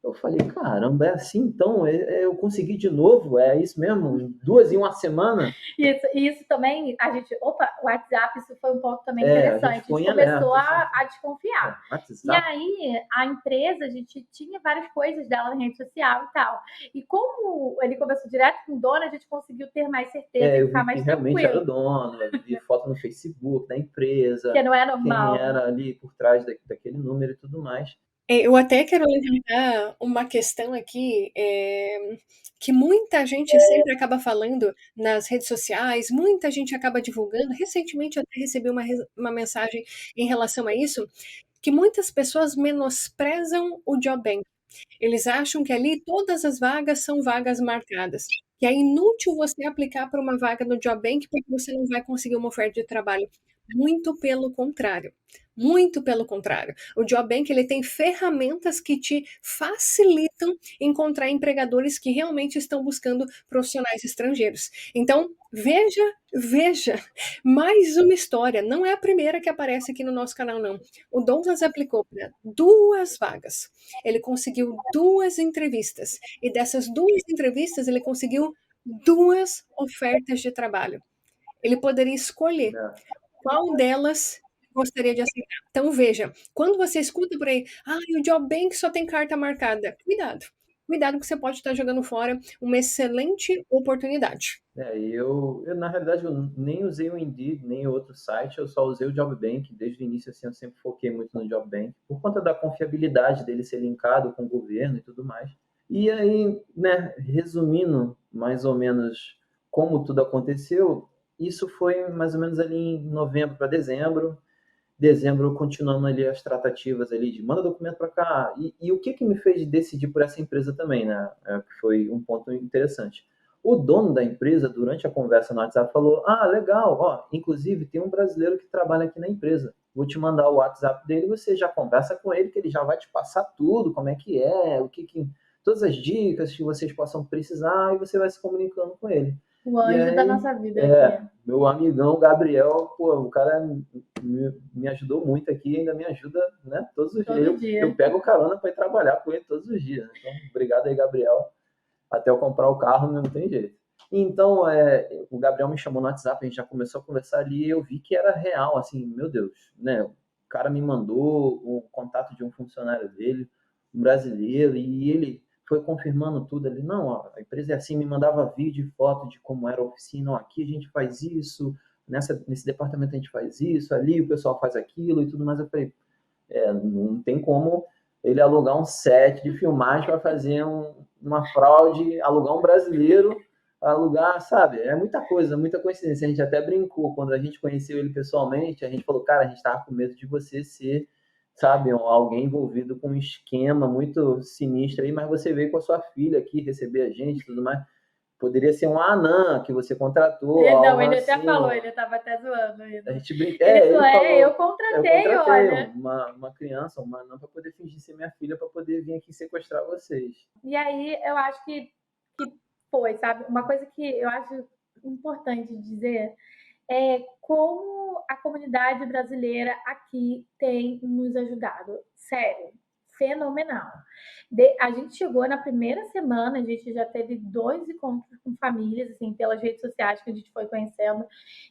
Eu falei, caramba, é assim então? Eu consegui de novo? É isso mesmo? 2 em uma semana? Isso também, o WhatsApp, isso foi um ponto também interessante. A gente começou a desconfiar. E aí, a empresa, a gente tinha várias coisas dela na rede social e tal. E como ele conversou direto com o dono, a gente conseguiu ter mais certeza e ficar mais tranquilo. Realmente era o dono, eu vi foto no Facebook da empresa. Que não é normal. Quem era ali por trás daquele número e tudo mais. Eu até quero levantar uma questão aqui, que muita gente sempre acaba falando nas redes sociais, muita gente acaba divulgando. Recentemente eu até recebi uma mensagem em relação a isso, que muitas pessoas menosprezam o job bank. Eles acham que ali todas as vagas são vagas marcadas. E é inútil você aplicar para uma vaga no job bank porque você não vai conseguir uma oferta de trabalho. Muito pelo contrário. Muito pelo contrário. O Job Bank ele tem ferramentas que te facilitam encontrar empregadores que realmente estão buscando profissionais estrangeiros. Então, veja, mais uma história. Não é a primeira que aparece aqui no nosso canal, não. O Douglas aplicou para 2 vagas. Ele conseguiu 2 entrevistas. E dessas 2 entrevistas, ele conseguiu 2 ofertas de trabalho. Ele poderia escolher qual delas gostaria de aceitar. Então veja, quando você escuta por aí, o Job Bank só tem carta marcada, cuidado que você pode estar jogando fora uma excelente oportunidade. Eu na realidade eu nem usei o Indeed, nem outro site, eu só usei o Job Bank, desde o início assim eu sempre foquei muito no Job Bank, por conta da confiabilidade dele ser linkado com o governo e tudo mais. E aí, né, resumindo mais ou menos como tudo aconteceu, isso foi mais ou menos ali em novembro para dezembro. Dezembro, continuando ali as tratativas ali de manda documento para cá. E o que me fez decidir por essa empresa também, né? Que foi um ponto interessante. O dono da empresa, durante a conversa no WhatsApp, falou: ah, legal, ó, inclusive tem um brasileiro que trabalha aqui na empresa. Vou te mandar o WhatsApp dele, você já conversa com ele, que ele já vai te passar tudo, como é que é, todas as dicas que vocês possam precisar, e você vai se comunicando com ele. O anjo da nossa vida aqui. Meu amigão Gabriel, pô, o cara me ajudou muito aqui, ainda me ajuda, né, todos os dias. Eu pego carona para ir trabalhar com ele todos os dias. Então, obrigado aí, Gabriel. Até eu comprar o carro, não tem jeito. Então, o Gabriel me chamou no WhatsApp, a gente já começou a conversar ali, e eu vi que era real, assim, meu Deus, né? O cara me mandou o contato de um funcionário dele, um brasileiro, e ele foi confirmando tudo ali. Não, ó, a empresa é assim, me mandava vídeo e foto de como era a oficina. Ó, aqui a gente faz isso, nesse departamento a gente faz isso, ali o pessoal faz aquilo e tudo mais. Eu falei, não tem como ele alugar um set de filmagem para fazer uma fraude, alugar um brasileiro, alugar, sabe? É muita coisa, muita coincidência. A gente até brincou, quando a gente conheceu ele pessoalmente, a gente falou, cara, a gente estava com medo de você ser, sabe, alguém envolvido com um esquema muito sinistro aí, mas você veio com a sua filha aqui receber a gente e tudo mais. Poderia ser um anã que você contratou. Não, ele até falou, ele estava até zoando. A gente brinca. Ele falou, eu contratei, olha. Uma criança, uma anã, para poder fingir ser minha filha, para poder vir aqui sequestrar vocês. E aí, eu acho que foi, sabe? Uma coisa que eu acho importante dizer é como a comunidade brasileira aqui tem nos ajudado. Sério, fenomenal. A gente chegou na primeira semana, a gente já teve 2 encontros com famílias, assim, pelas redes sociais que a gente foi conhecendo.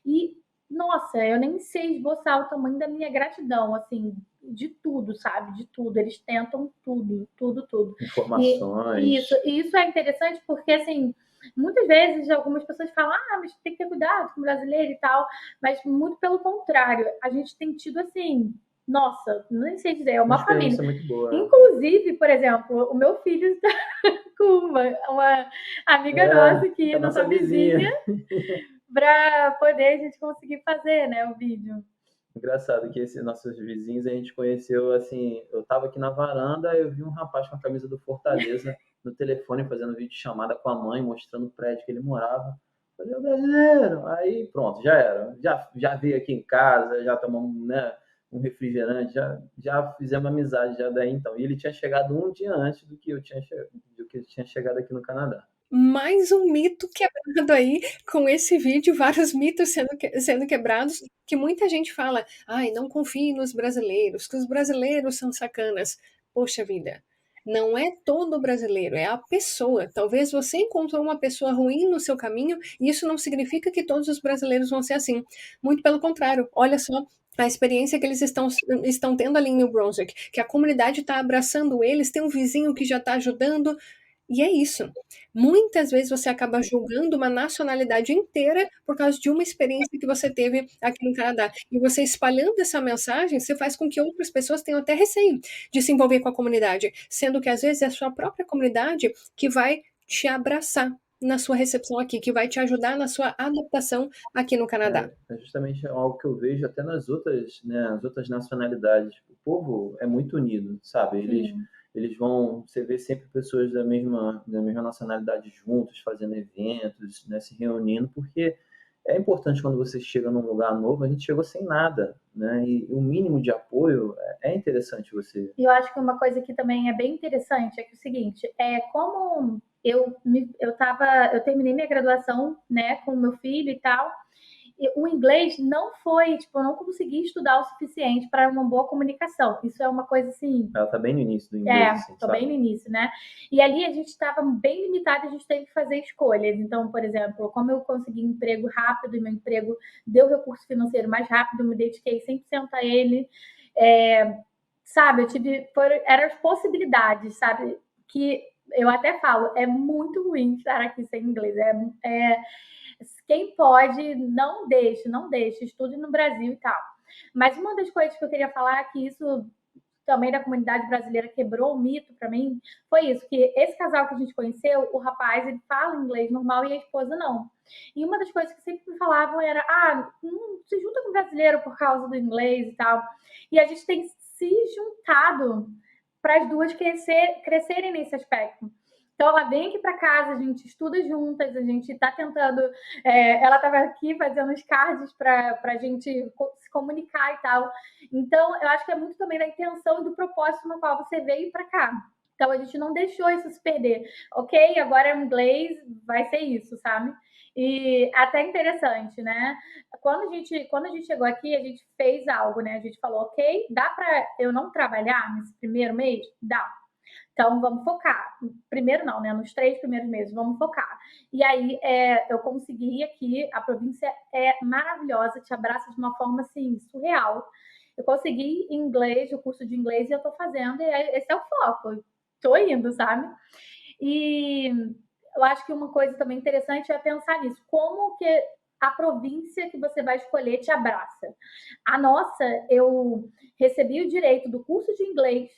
E, nossa, eu nem sei esboçar o tamanho da minha gratidão, assim, de tudo, sabe? De tudo. Eles tentam tudo. Informações. E isso é interessante porque, assim, muitas vezes algumas pessoas falam, mas tem que ter cuidado com o brasileiro e tal, mas muito pelo contrário, a gente tem tido, assim, nossa, nem sei dizer, é uma família. Muito boa. Inclusive, por exemplo, o meu filho está com uma amiga nossa aqui, nossa vizinha, para poder a gente conseguir fazer, né, o vídeo. Engraçado que esses nossos vizinhos a gente conheceu, assim, eu tava aqui na varanda, eu vi um rapaz com a camisa do Fortaleza no telefone fazendo vídeo chamada com a mãe, mostrando o prédio que ele morava. Falei, brasileiro! Aí pronto, já era. Já veio aqui em casa, já tomamos, né, um refrigerante, já fizemos amizade já daí então. E ele tinha chegado um dia antes do que eu tinha chegado aqui no Canadá. Mais um mito quebrado aí com esse vídeo, vários mitos sendo quebrados, que muita gente fala, não confie nos brasileiros, que os brasileiros são sacanas. Poxa vida, não é todo brasileiro, é a pessoa. Talvez você encontrou uma pessoa ruim no seu caminho, e isso não significa que todos os brasileiros vão ser assim. Muito pelo contrário, olha só a experiência que eles estão tendo ali em New Brunswick, que a comunidade está abraçando eles, tem um vizinho que já está ajudando, e é isso. Muitas vezes você acaba julgando uma nacionalidade inteira por causa de uma experiência que você teve aqui no Canadá. E você espalhando essa mensagem, você faz com que outras pessoas tenham até receio de se envolver com a comunidade, sendo que às vezes é a sua própria comunidade que vai te abraçar na sua recepção aqui, que vai te ajudar na sua adaptação aqui no Canadá. É justamente algo que eu vejo até nas outras, né, as outras nacionalidades. O povo é muito unido, sabe? Eles vão, você vê sempre pessoas da mesma nacionalidade juntos, fazendo eventos, né, se reunindo, porque é importante quando você chega num lugar novo, a gente chegou sem nada, né, e o mínimo de apoio é interessante você... E eu acho que uma coisa que também é bem interessante é que o seguinte, como eu terminei minha graduação, né, com o meu filho e tal, o inglês não foi, eu não consegui estudar o suficiente para uma boa comunicação. Isso é uma coisa assim... Ela tá bem no início do inglês. Tô bem no início, né? E ali a gente estava bem limitado, a gente teve que fazer escolhas. Então, por exemplo, como eu consegui emprego rápido e meu emprego deu recurso financeiro mais rápido, me dediquei 100% a ele. Sabe, eram as possibilidades, sabe? Que eu até falo, é muito ruim estar aqui sem inglês. Quem pode, não deixe, estude no Brasil e tal. Mas uma das coisas que eu queria falar, que isso também da comunidade brasileira quebrou o mito para mim, foi isso, que esse casal que a gente conheceu, o rapaz, ele fala inglês normal e a esposa não. E uma das coisas que sempre me falavam era, se junta com brasileiro por causa do inglês e tal. E a gente tem se juntado para as duas crescerem nesse aspecto. Então ela vem aqui para casa, a gente estuda juntas, a gente está tentando. Ela estava aqui fazendo os cards para a gente se comunicar e tal. Então eu acho que é muito também da intenção e do propósito no qual você veio para cá. Então a gente não deixou isso se perder. Ok, agora é o inglês, vai ser isso, sabe? E até interessante, né? Quando a gente chegou aqui, a gente fez algo, né? A gente falou, ok, dá para eu não trabalhar nesse primeiro mês? Dá. Então, vamos focar. Primeiro não, né? Nos 3 primeiros meses, vamos focar. E aí, eu consegui aqui, a província é maravilhosa, te abraça de uma forma, assim, surreal. Eu consegui inglês, o curso de inglês, e eu tô fazendo, e esse é o foco. Tô indo, sabe? E eu acho que uma coisa também interessante é pensar nisso. Como que a província que você vai escolher te abraça? A nossa, eu recebi o direito do curso de inglês,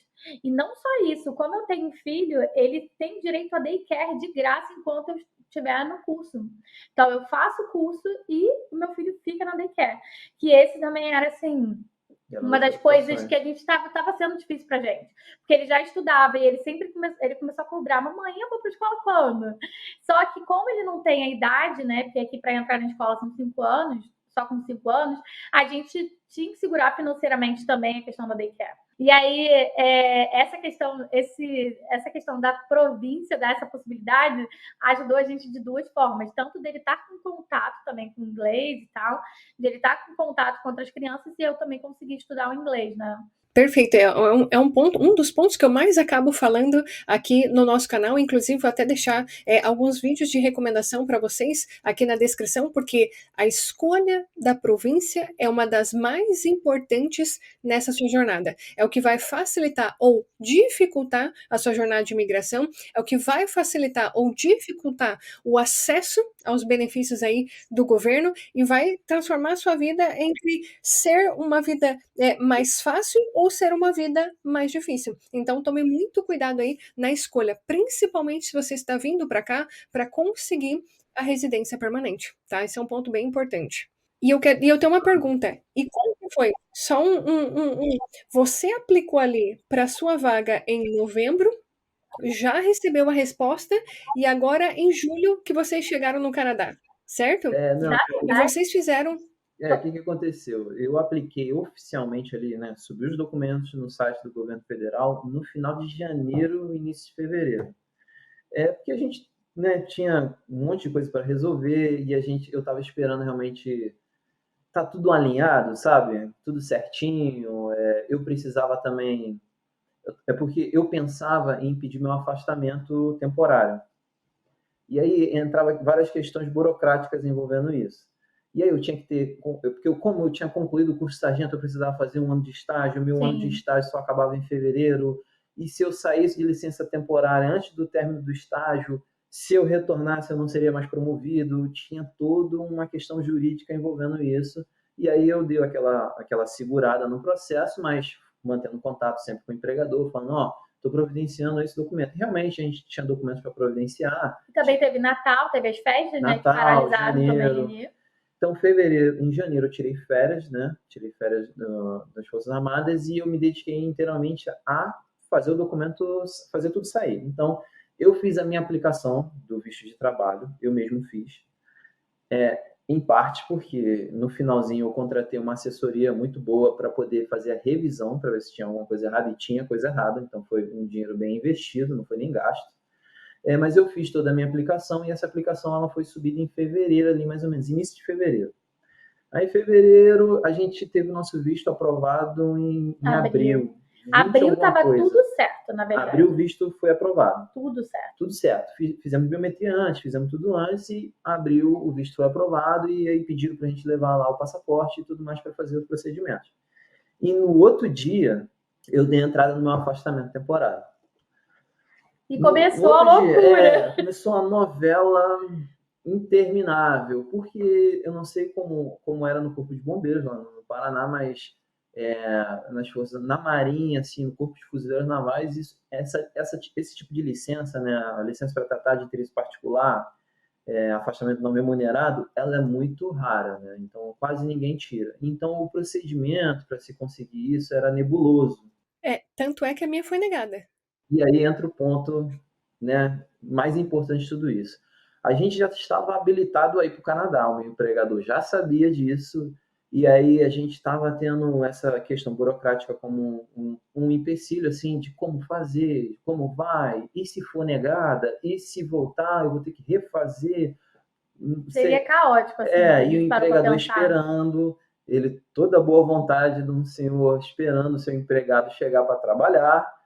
e não só isso, como eu tenho filho, ele tem direito a daycare de graça enquanto eu estiver no curso. Então, eu faço o curso e o meu filho fica na daycare. Que esse também era, assim, uma das coisas que a gente estava sendo difícil pra gente. Porque ele já estudava e ele sempre ele começou a cobrar, mamãe, eu vou pra escola quando? Só que como ele não tem a idade, né, porque aqui para entrar na escola são 5 anos, só com 5 anos, a gente tinha que segurar financeiramente também a questão da daycare. E aí, essa questão da província, dessa possibilidade, ajudou a gente de 2 formas. Tanto dele estar com contato também com o inglês e tal, de ele estar com contato com outras crianças, e eu também consegui estudar o inglês, né? Perfeito, um dos pontos que eu mais acabo falando aqui no nosso canal, inclusive vou até deixar alguns vídeos de recomendação para vocês aqui na descrição, porque a escolha da província é uma das mais importantes nessa sua jornada. É o que vai facilitar ou dificultar a sua jornada de imigração, é o que vai facilitar ou dificultar o acesso aos benefícios aí do governo e vai transformar a sua vida entre ser uma vida mais fácil ou ser uma vida mais difícil. Então tome muito cuidado aí na escolha, principalmente se você está vindo para cá para conseguir a residência permanente, tá? Esse é um ponto bem importante. E eu tenho uma pergunta. E como que foi? Só Você aplicou ali para sua vaga em novembro, já recebeu a resposta e agora em julho que vocês chegaram no Canadá, certo? Não, E vocês fizeram o que aconteceu? Eu apliquei oficialmente ali, né? Subi os documentos no site do governo federal no final de janeiro, início de fevereiro. Porque a gente, né, tinha um monte de coisa para resolver e eu estava esperando realmente tá tudo alinhado, sabe? Tudo certinho. Eu precisava também. Porque eu pensava em pedir meu afastamento temporário. E aí entrava várias questões burocráticas envolvendo isso. E aí eu tinha que ter, porque como eu tinha concluído o curso de sargento, eu precisava fazer um ano de estágio, meu ano de estágio só acabava em fevereiro, e se eu saísse de licença temporária antes do término do estágio, se eu retornasse eu não seria mais promovido, tinha toda uma questão jurídica envolvendo isso, e aí eu dei aquela segurada no processo, mas mantendo contato sempre com o empregador, falando, ó, estou providenciando esse documento. Realmente, a gente tinha documentos para providenciar. E também teve Natal, teve as festas, Natal, né, que paralisaram janeiro. também. Então, em janeiro eu tirei férias, né? Tirei férias das Forças Armadas e eu me dediquei inteiramente a fazer o documento, fazer tudo sair. Então, eu fiz a minha aplicação do visto de trabalho, eu mesmo fiz. Em parte porque no finalzinho eu contratei uma assessoria muito boa para poder fazer a revisão, para ver se tinha alguma coisa errada, e tinha coisa errada, então foi um dinheiro bem investido, não foi nem gasto. Mas eu fiz toda a minha aplicação e essa aplicação ela foi subida em fevereiro, ali mais ou menos, início de fevereiro. Aí em fevereiro a gente teve o nosso visto aprovado em abril. Abril estava tudo certo, na verdade. Abril o visto foi aprovado. Tudo certo. Tudo certo. Fizemos biometria antes, fizemos tudo antes e abril o visto foi aprovado e aí pediram para a gente levar lá o passaporte e tudo mais para fazer os procedimentos. E no outro dia eu dei entrada no meu afastamento temporário. E começou a loucura. Começou uma novela interminável, porque eu não sei como era no Corpo de Bombeiros lá no Paraná, mas nas forças, na Marinha, assim, no Corpo de Fuzileiros Navais, esse tipo de licença, né, a licença para tratar de interesse particular, afastamento não remunerado, ela é muito rara, né? Então quase ninguém tira. Então o procedimento para se conseguir isso era nebuloso. Tanto é que a minha foi negada. E aí entra o ponto, né, mais importante de tudo isso. A gente já estava habilitado a ir para o Canadá, o meu empregador já sabia disso, e aí a gente estava tendo essa questão burocrática como um empecilho, assim, de como fazer, como vai, e se for negada, e se voltar, eu vou ter que refazer. Seria caótico, assim, né? E o empregador esperando, ele, toda a boa vontade de um senhor esperando o seu empregado chegar para trabalhar.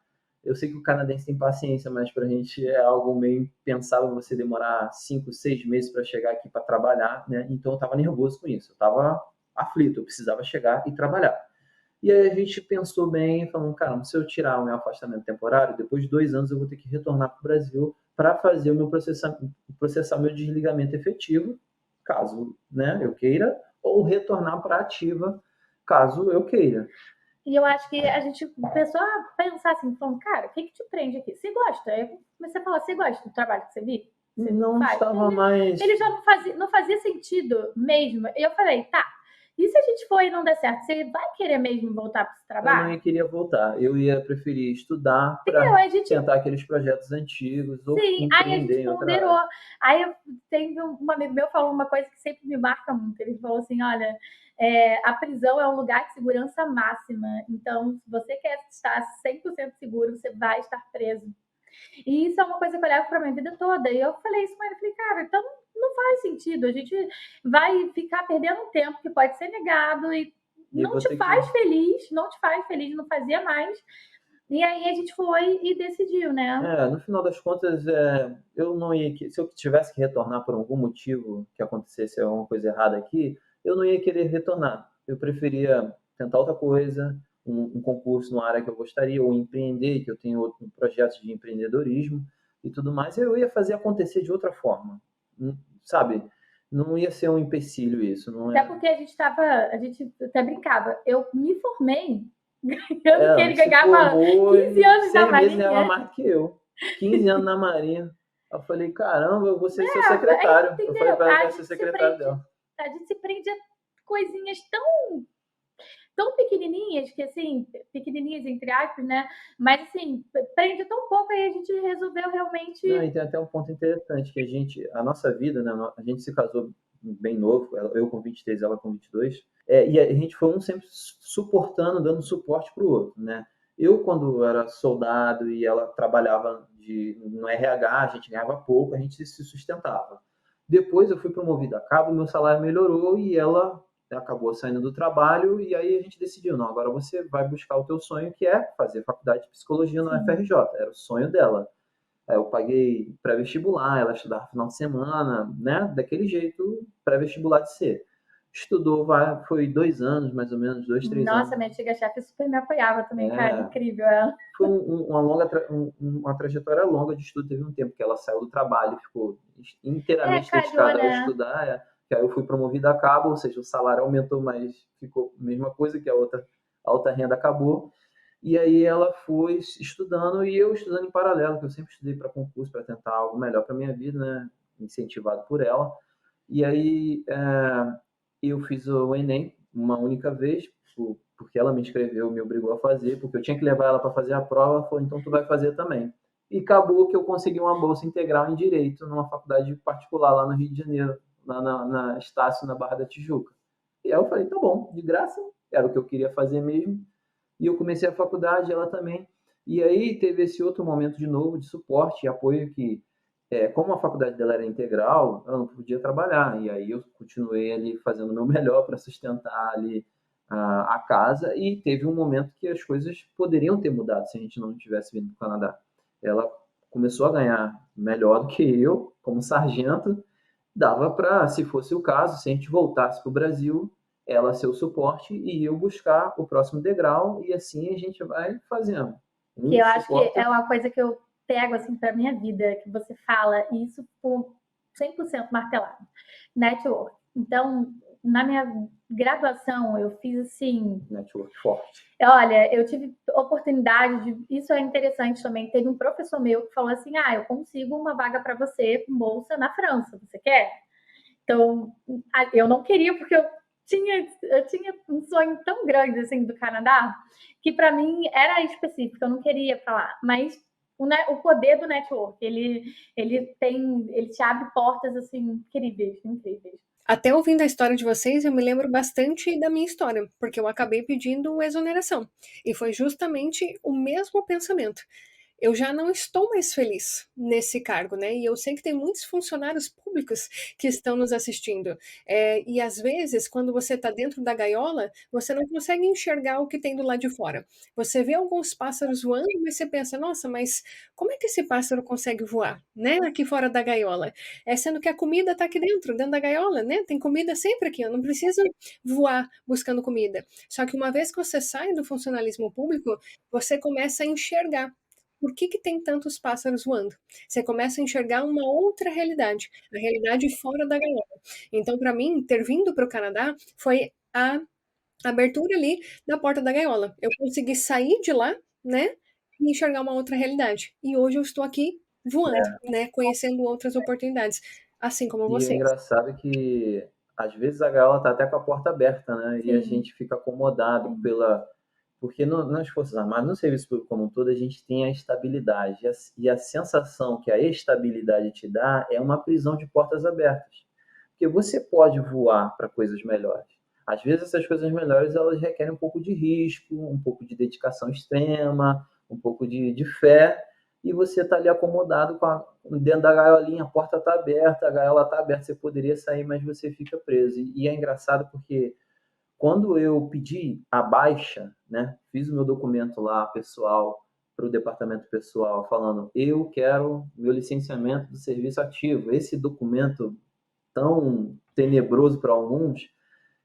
Eu sei que o canadense tem paciência, mas para a gente é algo meio impensável você demorar 5, 6 meses para chegar aqui para trabalhar, né? Então eu estava nervoso com isso, eu estava aflito, eu precisava chegar e trabalhar. E aí a gente pensou bem, falando, cara, se eu tirar o meu afastamento temporário, depois de 2 anos eu vou ter que retornar para o Brasil para fazer o meu processar meu desligamento efetivo, caso, né, eu queira, ou retornar para a ativa, caso eu queira. E eu acho que a gente começou a pensar assim, falando, cara, o que te prende aqui? Você gosta? Aí eu comecei a falar, você gosta do trabalho que você vive? Você não faz? estava mais... Ele já não fazia sentido mesmo. E eu falei, tá, e se a gente for e não der certo, você vai querer mesmo voltar para esse trabalho? Eu não queria voltar. Eu ia preferir estudar para tentar aqueles projetos antigos. Ou sim, aí a gente ponderou. Aí teve um amigo meu falou uma coisa que sempre me marca muito. Ele falou assim, olha, a prisão é um lugar de segurança máxima. Então, se você quer estar 100% seguro, você vai estar preso. E isso é uma coisa que eu levo para minha vida toda. E eu falei isso com ele, falei, cara, então não faz sentido. A gente vai ficar perdendo um tempo que pode ser negado e não te faz feliz, não fazia mais. E aí a gente foi e decidiu, né? No final das contas, eu não ia... Se eu tivesse que retornar por algum motivo que acontecesse alguma coisa errada aqui, eu não ia querer retornar. Eu preferia tentar outra coisa, um concurso numa área que eu gostaria, ou empreender, que eu tenho outro projeto de empreendedorismo e tudo mais. Eu ia fazer acontecer de outra forma, sabe? Não ia ser um empecilho isso. Não Até porque a gente até brincava. Eu me formei ganhando que ele ganhava 15 anos na Marinha. 6 meses ganhava mais que eu. 15 anos na Marinha. Eu falei, caramba, eu vou ser seu secretário. Eu falei para ela ser secretário dela. A gente se prende a coisinhas tão pequenininhas, que assim, pequenininhas entre aspas, né? Mas assim, prende tão pouco, aí a gente resolveu realmente... Não, e tem até um ponto interessante, que a nossa vida, né? A gente se casou bem novo, eu com 23, ela com 22, e a gente foi um sempre suportando, dando suporte para o outro, né? Eu, quando era soldado e ela trabalhava no RH, a gente ganhava pouco, a gente se sustentava. Depois eu fui promovido a cabo, meu salário melhorou e ela acabou saindo do trabalho, e aí a gente decidiu, não, agora você vai buscar o teu sonho, que é fazer faculdade de psicologia no FRJ, era o sonho dela. Eu paguei pré-vestibular, ela estudava final de semana, né? Daquele jeito, pré-vestibular de ser. Estudou, foi 2 anos, mais ou menos, 2, 3 anos. Nossa, minha antiga chefe super me apoiava também, cara, incrível ela. Foi uma trajetória longa de estudo, teve um tempo que ela saiu do trabalho, ficou inteiramente dedicada a estudar, que aí eu fui promovida a cabo, ou seja, o salário aumentou, mas ficou a mesma coisa, que a outra renda acabou. E aí ela foi estudando e eu estudando em paralelo, que eu sempre estudei para concurso, para tentar algo melhor para minha vida, né? Incentivado por ela. E aí eu fiz o Enem uma única vez, porque ela me inscreveu, me obrigou a fazer, porque eu tinha que levar ela para fazer a prova, ela falou, então tu vai fazer também. E acabou que eu consegui uma bolsa integral em Direito numa faculdade particular lá no Rio de Janeiro, lá na Estácio, na Barra da Tijuca. E aí eu falei, tá bom, de graça, era o que eu queria fazer mesmo. E eu comecei a faculdade, ela também. E aí teve esse outro momento de novo de suporte e apoio que, como a faculdade dela era integral, eu não podia trabalhar. E aí eu continuei ali fazendo o meu melhor para sustentar ali a casa. E teve um momento que as coisas poderiam ter mudado se a gente não tivesse vindo para o Canadá. Ela começou a ganhar melhor do que eu, como sargento. Dava para, se fosse o caso, se a gente voltasse para o Brasil, ela ser o suporte e eu buscar o próximo degrau, e assim a gente vai fazendo. Que eu acho que é uma coisa que eu pego assim para minha vida, que você fala, e isso por 100% martelado. Network. Então, na minha graduação, eu fiz assim... Network forte. Olha, eu tive oportunidade de... Isso é interessante também. Teve um professor meu que falou assim, eu consigo uma vaga para você com bolsa na França. Você quer? Então, eu não queria, porque eu tinha um sonho tão grande assim do Canadá, que para mim era específico, eu não queria ir para lá. Mas o poder do network. Ele te abre portas assim incríveis, incríveis. Até ouvindo a história de vocês, eu me lembro bastante da minha história, porque eu acabei pedindo exoneração. E foi justamente o mesmo pensamento. Eu já não estou mais feliz nesse cargo, né? E eu sei que tem muitos funcionários públicos que estão nos assistindo. E às vezes, quando você está dentro da gaiola, você não consegue enxergar o que tem do lado de fora. Você vê alguns pássaros voando, mas você pensa, nossa, mas como é que esse pássaro consegue voar, né? Aqui fora da gaiola. Sendo que a comida está aqui dentro da gaiola, né? Tem comida sempre aqui, eu não preciso voar buscando comida. Só que uma vez que você sai do funcionalismo público, você começa a enxergar por que tem tantos pássaros voando? Você começa a enxergar uma outra realidade, a realidade fora da gaiola. Então, para mim, ter vindo para o Canadá foi a abertura ali da porta da gaiola. Eu consegui sair de lá, né, e enxergar uma outra realidade. E hoje eu estou aqui voando, né, conhecendo outras oportunidades, assim como E o vocês. engraçado é que às vezes a gaiola tá até com a porta aberta, né? E a Sim. gente fica acomodado pela. Porque nas Forças Armadas, no serviço público como um todo, a gente tem a estabilidade. E a sensação que a estabilidade te dá é uma prisão de portas abertas. Porque você pode voar para coisas melhores. Às vezes essas coisas melhores elas requerem um pouco de risco, um pouco de dedicação extrema, um pouco de fé, e você está ali acomodado dentro da gaiolinha, a porta está aberta, a gaiola está aberta, você poderia sair, mas você fica preso. E é engraçado porque quando eu pedi a baixa, né, fiz o meu documento lá pessoal para o departamento pessoal, falando eu quero meu licenciamento do serviço ativo. Esse documento tão tenebroso para alguns,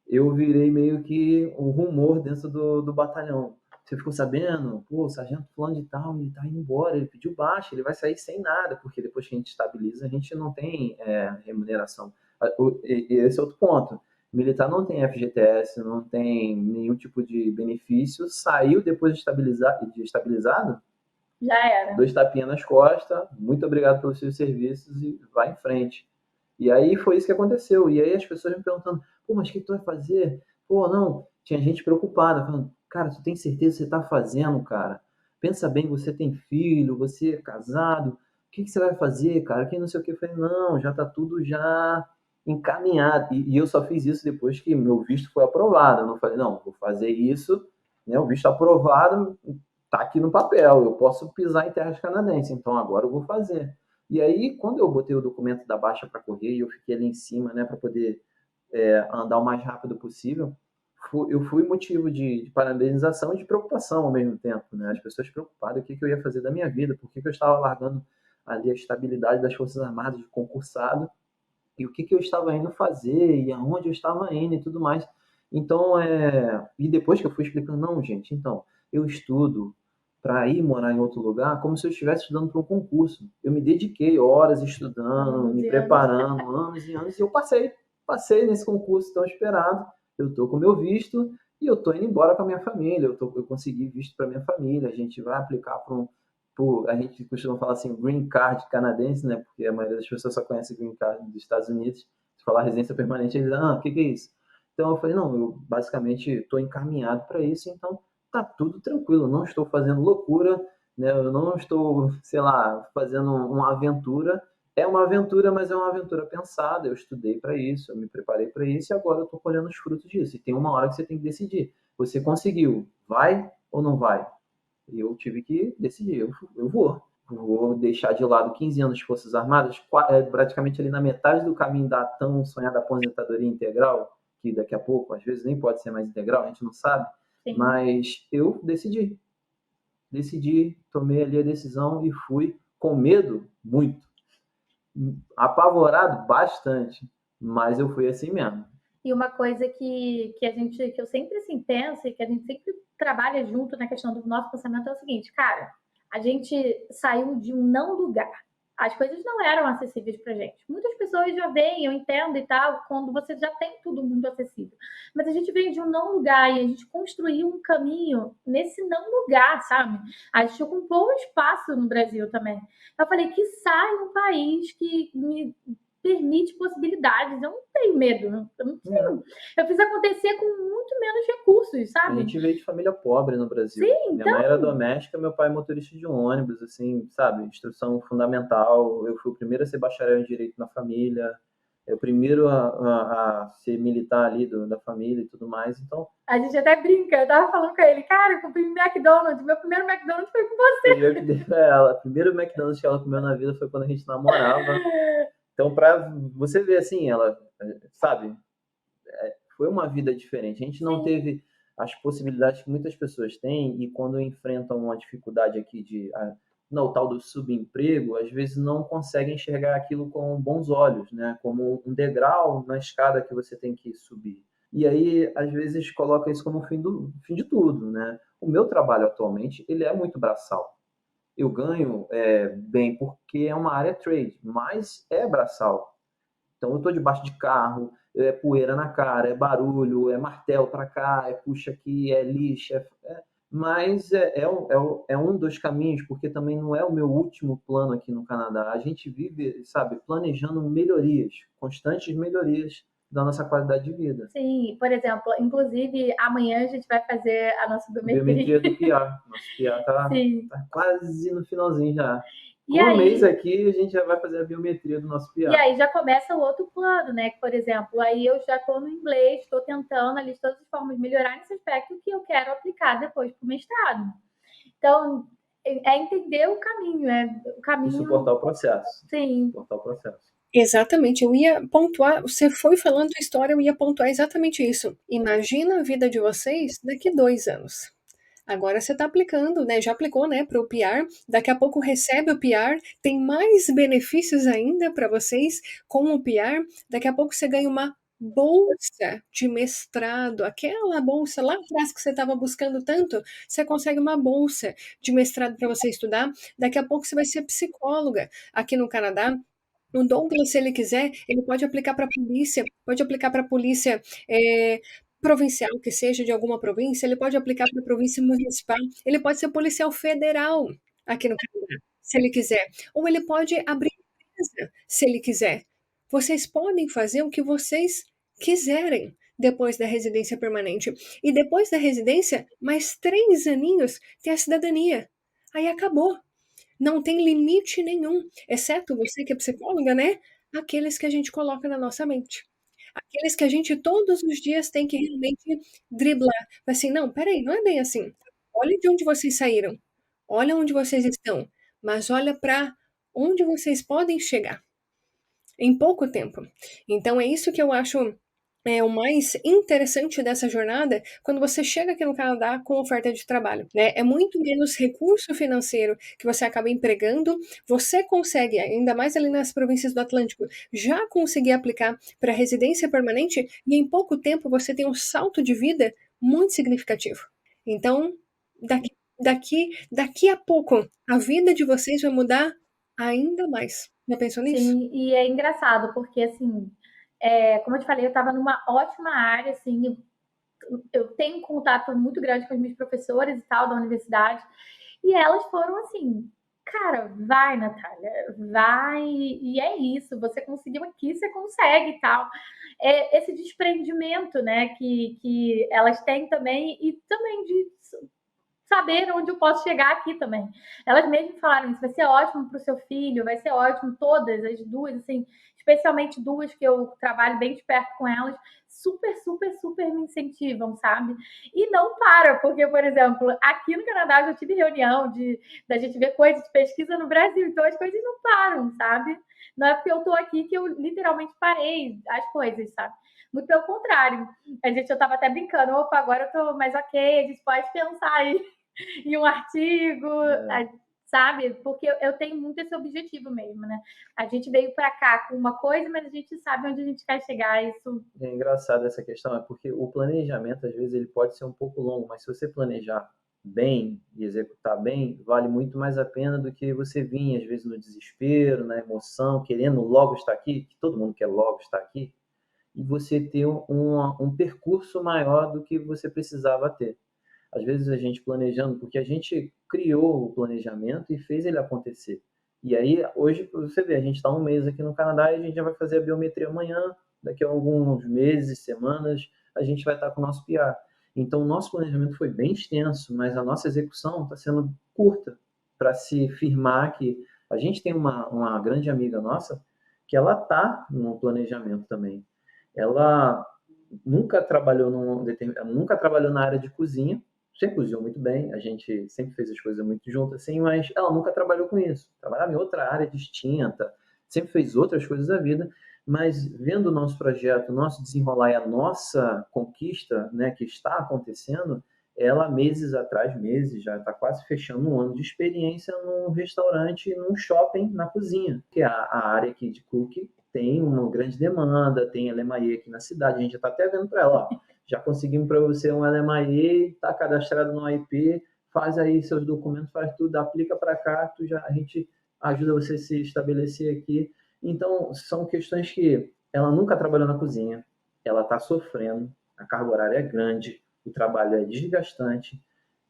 eu virei meio que um rumor dentro do batalhão. Você ficou sabendo? Pô, o sargento fulano de tal, ele tá indo embora, ele pediu baixa, ele vai sair sem nada, porque depois que a gente estabiliza, a gente não tem remuneração. Esse é outro ponto. Militar não tem FGTS, não tem nenhum tipo de benefício, saiu depois de estabilizado, Já era. 2 tapinhas nas costas, muito obrigado pelos seus serviços e vai em frente. E aí foi isso que aconteceu. E aí as pessoas me perguntando, pô, mas o que tu vai fazer? Pô, não. Tinha gente preocupada, falando, cara, tu tem certeza que você tá fazendo, cara? Pensa bem, você tem filho, você é casado, o que você vai fazer, cara? Que não sei o que. Eu falei, não, já tá tudo já encaminhado. E eu só fiz isso depois que meu visto foi aprovado. Eu não falei, não, vou fazer isso, né? O visto aprovado tá aqui no papel, eu posso pisar em terras canadenses, então agora eu vou fazer. E aí, quando eu botei o documento da baixa para correr e eu fiquei ali em cima, né, para poder andar o mais rápido possível, eu fui motivo de parabenização e de preocupação ao mesmo tempo, né? As pessoas preocupadas, o que eu ia fazer da minha vida, por que eu estava largando ali a estabilidade das Forças Armadas de concursado e o que eu estava indo fazer e aonde eu estava indo e tudo mais. Então, e depois que eu fui explicando, não, gente, então, eu estudo para ir morar em outro lugar como se eu estivesse estudando para um concurso. Eu me dediquei horas estudando, me preparando, anos e anos, e eu passei nesse concurso tão esperado. Eu estou com o meu visto e eu estou indo embora com a minha família. Eu consegui visto para minha família. A gente vai aplicar para a gente costuma falar assim, green card canadense, né? Porque a maioria das pessoas só conhece green card dos Estados Unidos. Se falar residência permanente, eles o que é isso? Então eu falei, não, eu basicamente estou encaminhado para isso, então tá tudo tranquilo, não estou fazendo loucura, né? Eu não estou, sei lá, fazendo uma aventura. É uma aventura, mas é uma aventura pensada. Eu estudei para isso, eu me preparei para isso e agora eu estou colhendo os frutos disso. E tem uma hora que você tem que decidir. Você conseguiu, vai ou não vai? E eu tive que decidir, eu vou deixar de lado 15 anos de Forças Armadas, praticamente ali na metade do caminho da tão sonhada aposentadoria integral, que daqui a pouco, às vezes, nem pode ser mais integral, a gente não sabe. Sim. Mas eu decidi, tomei ali a decisão e fui com medo, muito, apavorado, bastante, mas eu fui assim mesmo. E uma coisa que eu sempre assim, penso e que a gente sempre trabalha junto na questão do nosso pensamento é o seguinte, cara, a gente saiu de um não lugar. As coisas não eram acessíveis pra gente. Muitas pessoas já veem, eu entendo e tal, quando você já tem tudo muito acessível. Mas a gente veio de um não lugar e a gente construiu um caminho nesse não lugar, sabe? A gente ocupou um espaço no Brasil também. Eu falei que sai um país que me permite possibilidades. Eu não tenho medo, eu não tenho. Eu fiz acontecer com muito menos recursos, A sabe? gente veio de família pobre no Brasil. Sim, Minha mãe era doméstica, meu pai motorista de um ônibus, assim, sabe? Instrução fundamental. Eu fui o primeiro a ser bacharel em direito na família. Eu o primeiro a ser militar ali da família e tudo mais. Então, A gente até brinca, eu tava falando com ele, cara, eu comprei McDonald's, meu primeiro McDonald's foi com você. fui eu que dei pra ela. O primeiro McDonald's que ela comeu na vida foi quando a gente namorava. Então, pra você ver, assim, ela, sabe? Foi uma vida diferente. A gente não Sim. teve as possibilidades que muitas pessoas têm e quando enfrentam uma dificuldade aqui o tal do subemprego, às vezes não conseguem enxergar aquilo com bons olhos, né? Como um degrau na escada que você tem que subir. E aí, às vezes, coloca isso como o fim de tudo, né? O meu trabalho atualmente, ele é muito braçal. Eu ganho bem porque é uma área trade, mas é braçal. Então eu estou debaixo de carro, é poeira na cara, é barulho, é martelo para cá, é puxa aqui, é lixa. Mas é um dos caminhos, porque também não é o meu último plano aqui no Canadá. A gente vive, sabe, planejando melhorias, constantes melhorias da nossa qualidade de vida. Sim, por exemplo, inclusive amanhã a gente vai fazer a nossa Biometria do PR. Nosso PR tá Sim. quase no finalzinho já. E Com um aí, mês aqui, a gente já vai fazer a biometria do nosso e PR. aí já começa o outro plano, né? Que, por exemplo, aí eu já estou no inglês, estou tentando ali de todas as formas melhorar nesse aspecto que eu quero aplicar depois para o mestrado. Então, é entender o caminho, o E caminho. suportar o processo. Sim. Suportar o processo. Exatamente, eu ia pontuar, você foi falando a história, eu ia pontuar exatamente isso. Imagina a vida de vocês daqui 2 anos. Agora você está aplicando, né? Já aplicou, né, para o PR. Daqui a pouco recebe o PR, tem mais benefícios ainda para vocês com o PR. Daqui a pouco você ganha uma bolsa de mestrado, aquela bolsa lá atrás que você estava buscando tanto, você consegue uma bolsa de mestrado para você estudar. Daqui a pouco você vai ser psicóloga aqui no Canadá. O Douglas, se ele quiser, ele pode aplicar para a polícia, pode aplicar para a polícia provincial, que seja de alguma província, ele pode aplicar para a província municipal, ele pode ser policial federal aqui no Canadá, se ele quiser. Ou ele pode abrir empresa, se ele quiser. Vocês podem fazer o que vocês quiserem depois da residência permanente. E depois da residência, mais 3 aninhos, tem a cidadania. Aí acabou. Não tem limite nenhum, exceto você que é psicóloga, né? Aqueles que a gente coloca na nossa mente. Aqueles que a gente todos os dias tem que realmente driblar. Assim, não, peraí, não é bem assim. Olha de onde vocês saíram. Olha onde vocês estão. Mas olha para onde vocês podem chegar em pouco tempo. Então é isso que eu acho o mais interessante dessa jornada quando você chega aqui no Canadá com oferta de trabalho, né? É muito menos recurso financeiro que você acaba empregando, você consegue, ainda mais ali nas províncias do Atlântico, já conseguir aplicar para residência permanente e em pouco tempo você tem um salto de vida muito significativo. Então, daqui a pouco, a vida de vocês vai mudar ainda mais. Já pensou nisso? Sim, e é engraçado, porque assim, como eu te falei, eu estava numa ótima área, assim, eu tenho um contato muito grande com as minhas professoras e tal da universidade, e elas foram assim, cara, vai, Natália, vai, e é isso, você conseguiu aqui, você consegue e tal. Esse desprendimento, né, que elas têm também, e também de saber onde eu posso chegar aqui também. Elas mesmas falaram isso, vai ser ótimo para o seu filho, vai ser ótimo, todas as duas, assim, especialmente duas que eu trabalho bem de perto com elas, super, super, super me incentivam, sabe? E não para, porque, por exemplo, aqui no Canadá eu já tive reunião da gente ver coisas de pesquisa no Brasil, então as coisas não param, sabe? Não é porque eu tô aqui que eu literalmente parei as coisas, sabe? Muito pelo contrário. Eu tava até brincando, opa, agora eu tô mais ok, a gente pode pensar aí em um artigo, sabe? Porque eu tenho muito esse objetivo mesmo, né? A gente veio para cá com uma coisa, mas a gente sabe onde a gente quer chegar. Isso É engraçado essa questão, é porque o planejamento, às vezes, ele pode ser um pouco longo, mas se você planejar bem e executar bem, vale muito mais a pena do que você vir, às vezes, no desespero, na emoção, querendo logo estar aqui, que todo mundo quer logo estar aqui, e você ter um percurso maior do que você precisava ter. Às vezes a gente planejando, porque a gente criou o planejamento e fez ele acontecer. E aí, hoje, você vê, a gente está um mês aqui no Canadá e a gente já vai fazer a biometria amanhã, daqui a alguns meses, semanas, a gente vai estar com o nosso PR. Então, o nosso planejamento foi bem extenso, mas a nossa execução está sendo curta para se firmar que a gente tem uma grande amiga nossa que ela está no planejamento também. Ela nunca trabalhou na área de cozinha, sempre cozinhou muito bem, a gente sempre fez as coisas muito juntas, assim, mas ela nunca trabalhou com isso. Trabalhava em outra área distinta, sempre fez outras coisas da vida, mas vendo o nosso projeto, o nosso desenrolar e a nossa conquista, né, que está acontecendo, ela meses, já está quase fechando um ano de experiência num restaurante, num shopping, na cozinha, que é a área aqui de cookie tem uma grande demanda, tem LMAE aqui na cidade, a gente já está até vendo para ela, ó, já conseguimos para você um LMAE, está cadastrado no IP, faz aí seus documentos, faz tudo, aplica para cá, a gente ajuda você a se estabelecer aqui. Então, são questões que ela nunca trabalhou na cozinha, ela está sofrendo, a carga horária é grande, o trabalho é desgastante,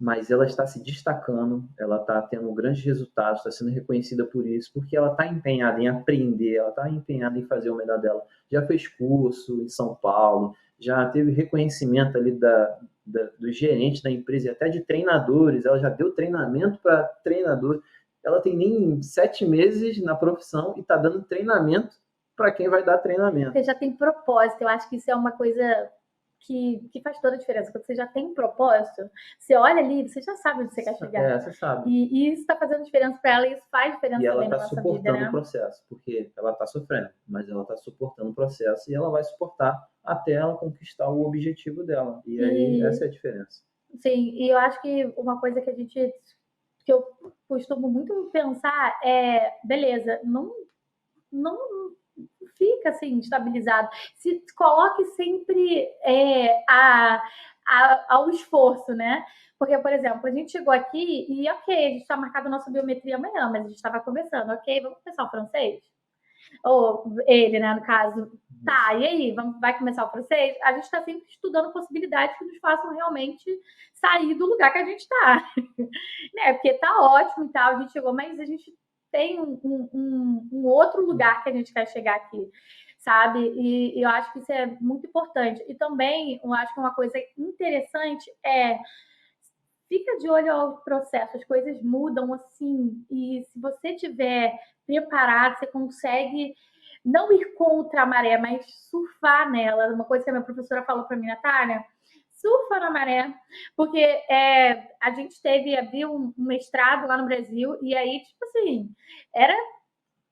mas ela está se destacando, ela está tendo grandes resultados, está sendo reconhecida por isso, porque ela está empenhada em aprender, ela está empenhada em fazer o melhor dela. Já fez curso em São Paulo, já teve reconhecimento ali do gerente da empresa e até de treinadores, ela já deu treinamento para treinadores. Ela tem nem 7 meses na profissão e está dando treinamento para quem vai dar treinamento. Você já tem propósito, eu acho que isso é uma coisa que faz toda a diferença. Quando você já tem um propósito, você olha ali, você já sabe onde você quer chegar. Você sabe. E isso está fazendo diferença para ela, e isso faz diferença também na nossa vida, né? E ela está suportando o processo, porque ela está sofrendo, mas ela está suportando o processo e ela vai suportar até ela conquistar o objetivo dela. E aí, essa é a diferença. Sim, e eu acho que uma coisa que eu costumo muito pensar é, beleza, não fica assim estabilizado. Se coloque sempre ao esforço, né? Porque, por exemplo, a gente chegou aqui e, ok, a gente está marcado a nossa biometria amanhã, mas a gente estava conversando, ok, vamos começar o francês? Ou ele, né, no caso, tá, e aí, vai começar o francês? A gente está sempre estudando possibilidades que nos façam realmente sair do lugar que a gente está. Né? Porque tá ótimo e tal, a gente chegou, mas a gente tem um outro lugar que a gente quer chegar aqui, sabe? E eu acho que isso é muito importante. E também, eu acho que uma coisa interessante é fica de olho ao processo, as coisas mudam assim, e se você tiver preparado, você consegue não ir contra a maré, mas surfar nela. Uma coisa que a minha professora falou para mim, Natália, surfa na maré, porque a gente abriu um mestrado lá no Brasil, e aí, tipo assim, era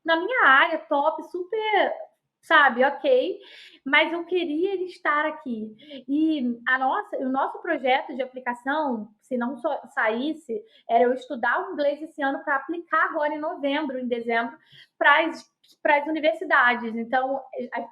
na minha área, top, super, sabe, ok, mas eu queria ele estar aqui. E o nosso projeto de aplicação, se não saísse, era eu estudar o inglês esse ano para aplicar agora em novembro, em dezembro, para as universidades. Então,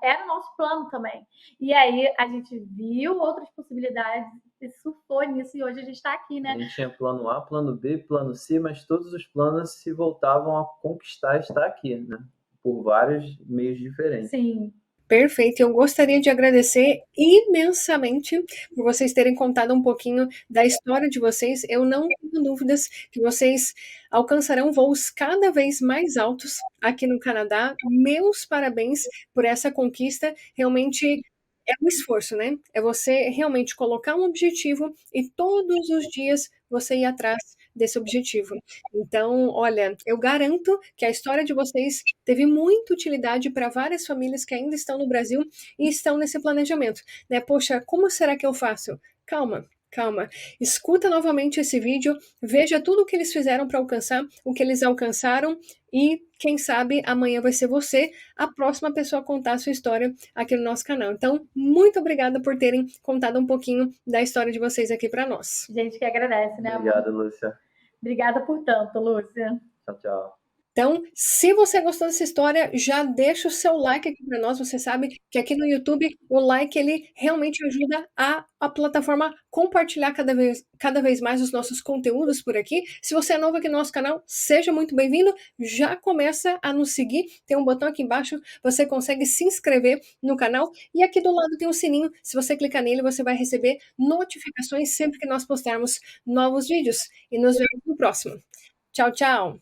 era o nosso plano também. E aí, a gente viu outras possibilidades e surfou nisso, e hoje a gente está aqui, né? A gente tinha plano A, plano B, plano C, mas todos os planos se voltavam a conquistar estar aqui, né? Por vários meios diferentes. Sim. Perfeito, eu gostaria de agradecer imensamente por vocês terem contado um pouquinho da história de vocês. Eu não tenho dúvidas que vocês alcançarão voos cada vez mais altos aqui no Canadá. Meus parabéns por essa conquista. Realmente é um esforço, né? É você realmente colocar um objetivo e todos os dias você ir atrás desse objetivo. Então, olha, eu garanto que a história de vocês teve muita utilidade para várias famílias que ainda estão no Brasil e estão nesse planejamento, né? Poxa, como será que eu faço? Calma, calma. Escuta novamente esse vídeo, veja tudo o que eles fizeram para alcançar, o que eles alcançaram e quem sabe amanhã vai ser você a próxima pessoa a contar a sua história aqui no nosso canal. Então, muito obrigada por terem contado um pouquinho da história de vocês aqui para nós. Gente que agradece, né? Obrigado, Lúcia. Obrigada por tanto, Lúcia. Tchau, tchau. Então, se você gostou dessa história, já deixa o seu like aqui para nós. Você sabe que aqui no YouTube o like ele realmente ajuda a plataforma compartilhar cada vez mais os nossos conteúdos por aqui. Se você é novo aqui no nosso canal, seja muito bem-vindo. Já começa a nos seguir. Tem um botão aqui embaixo, você consegue se inscrever no canal. E aqui do lado tem um sininho. Se você clicar nele, você vai receber notificações sempre que nós postarmos novos vídeos. E nos vemos no próximo. Tchau, tchau!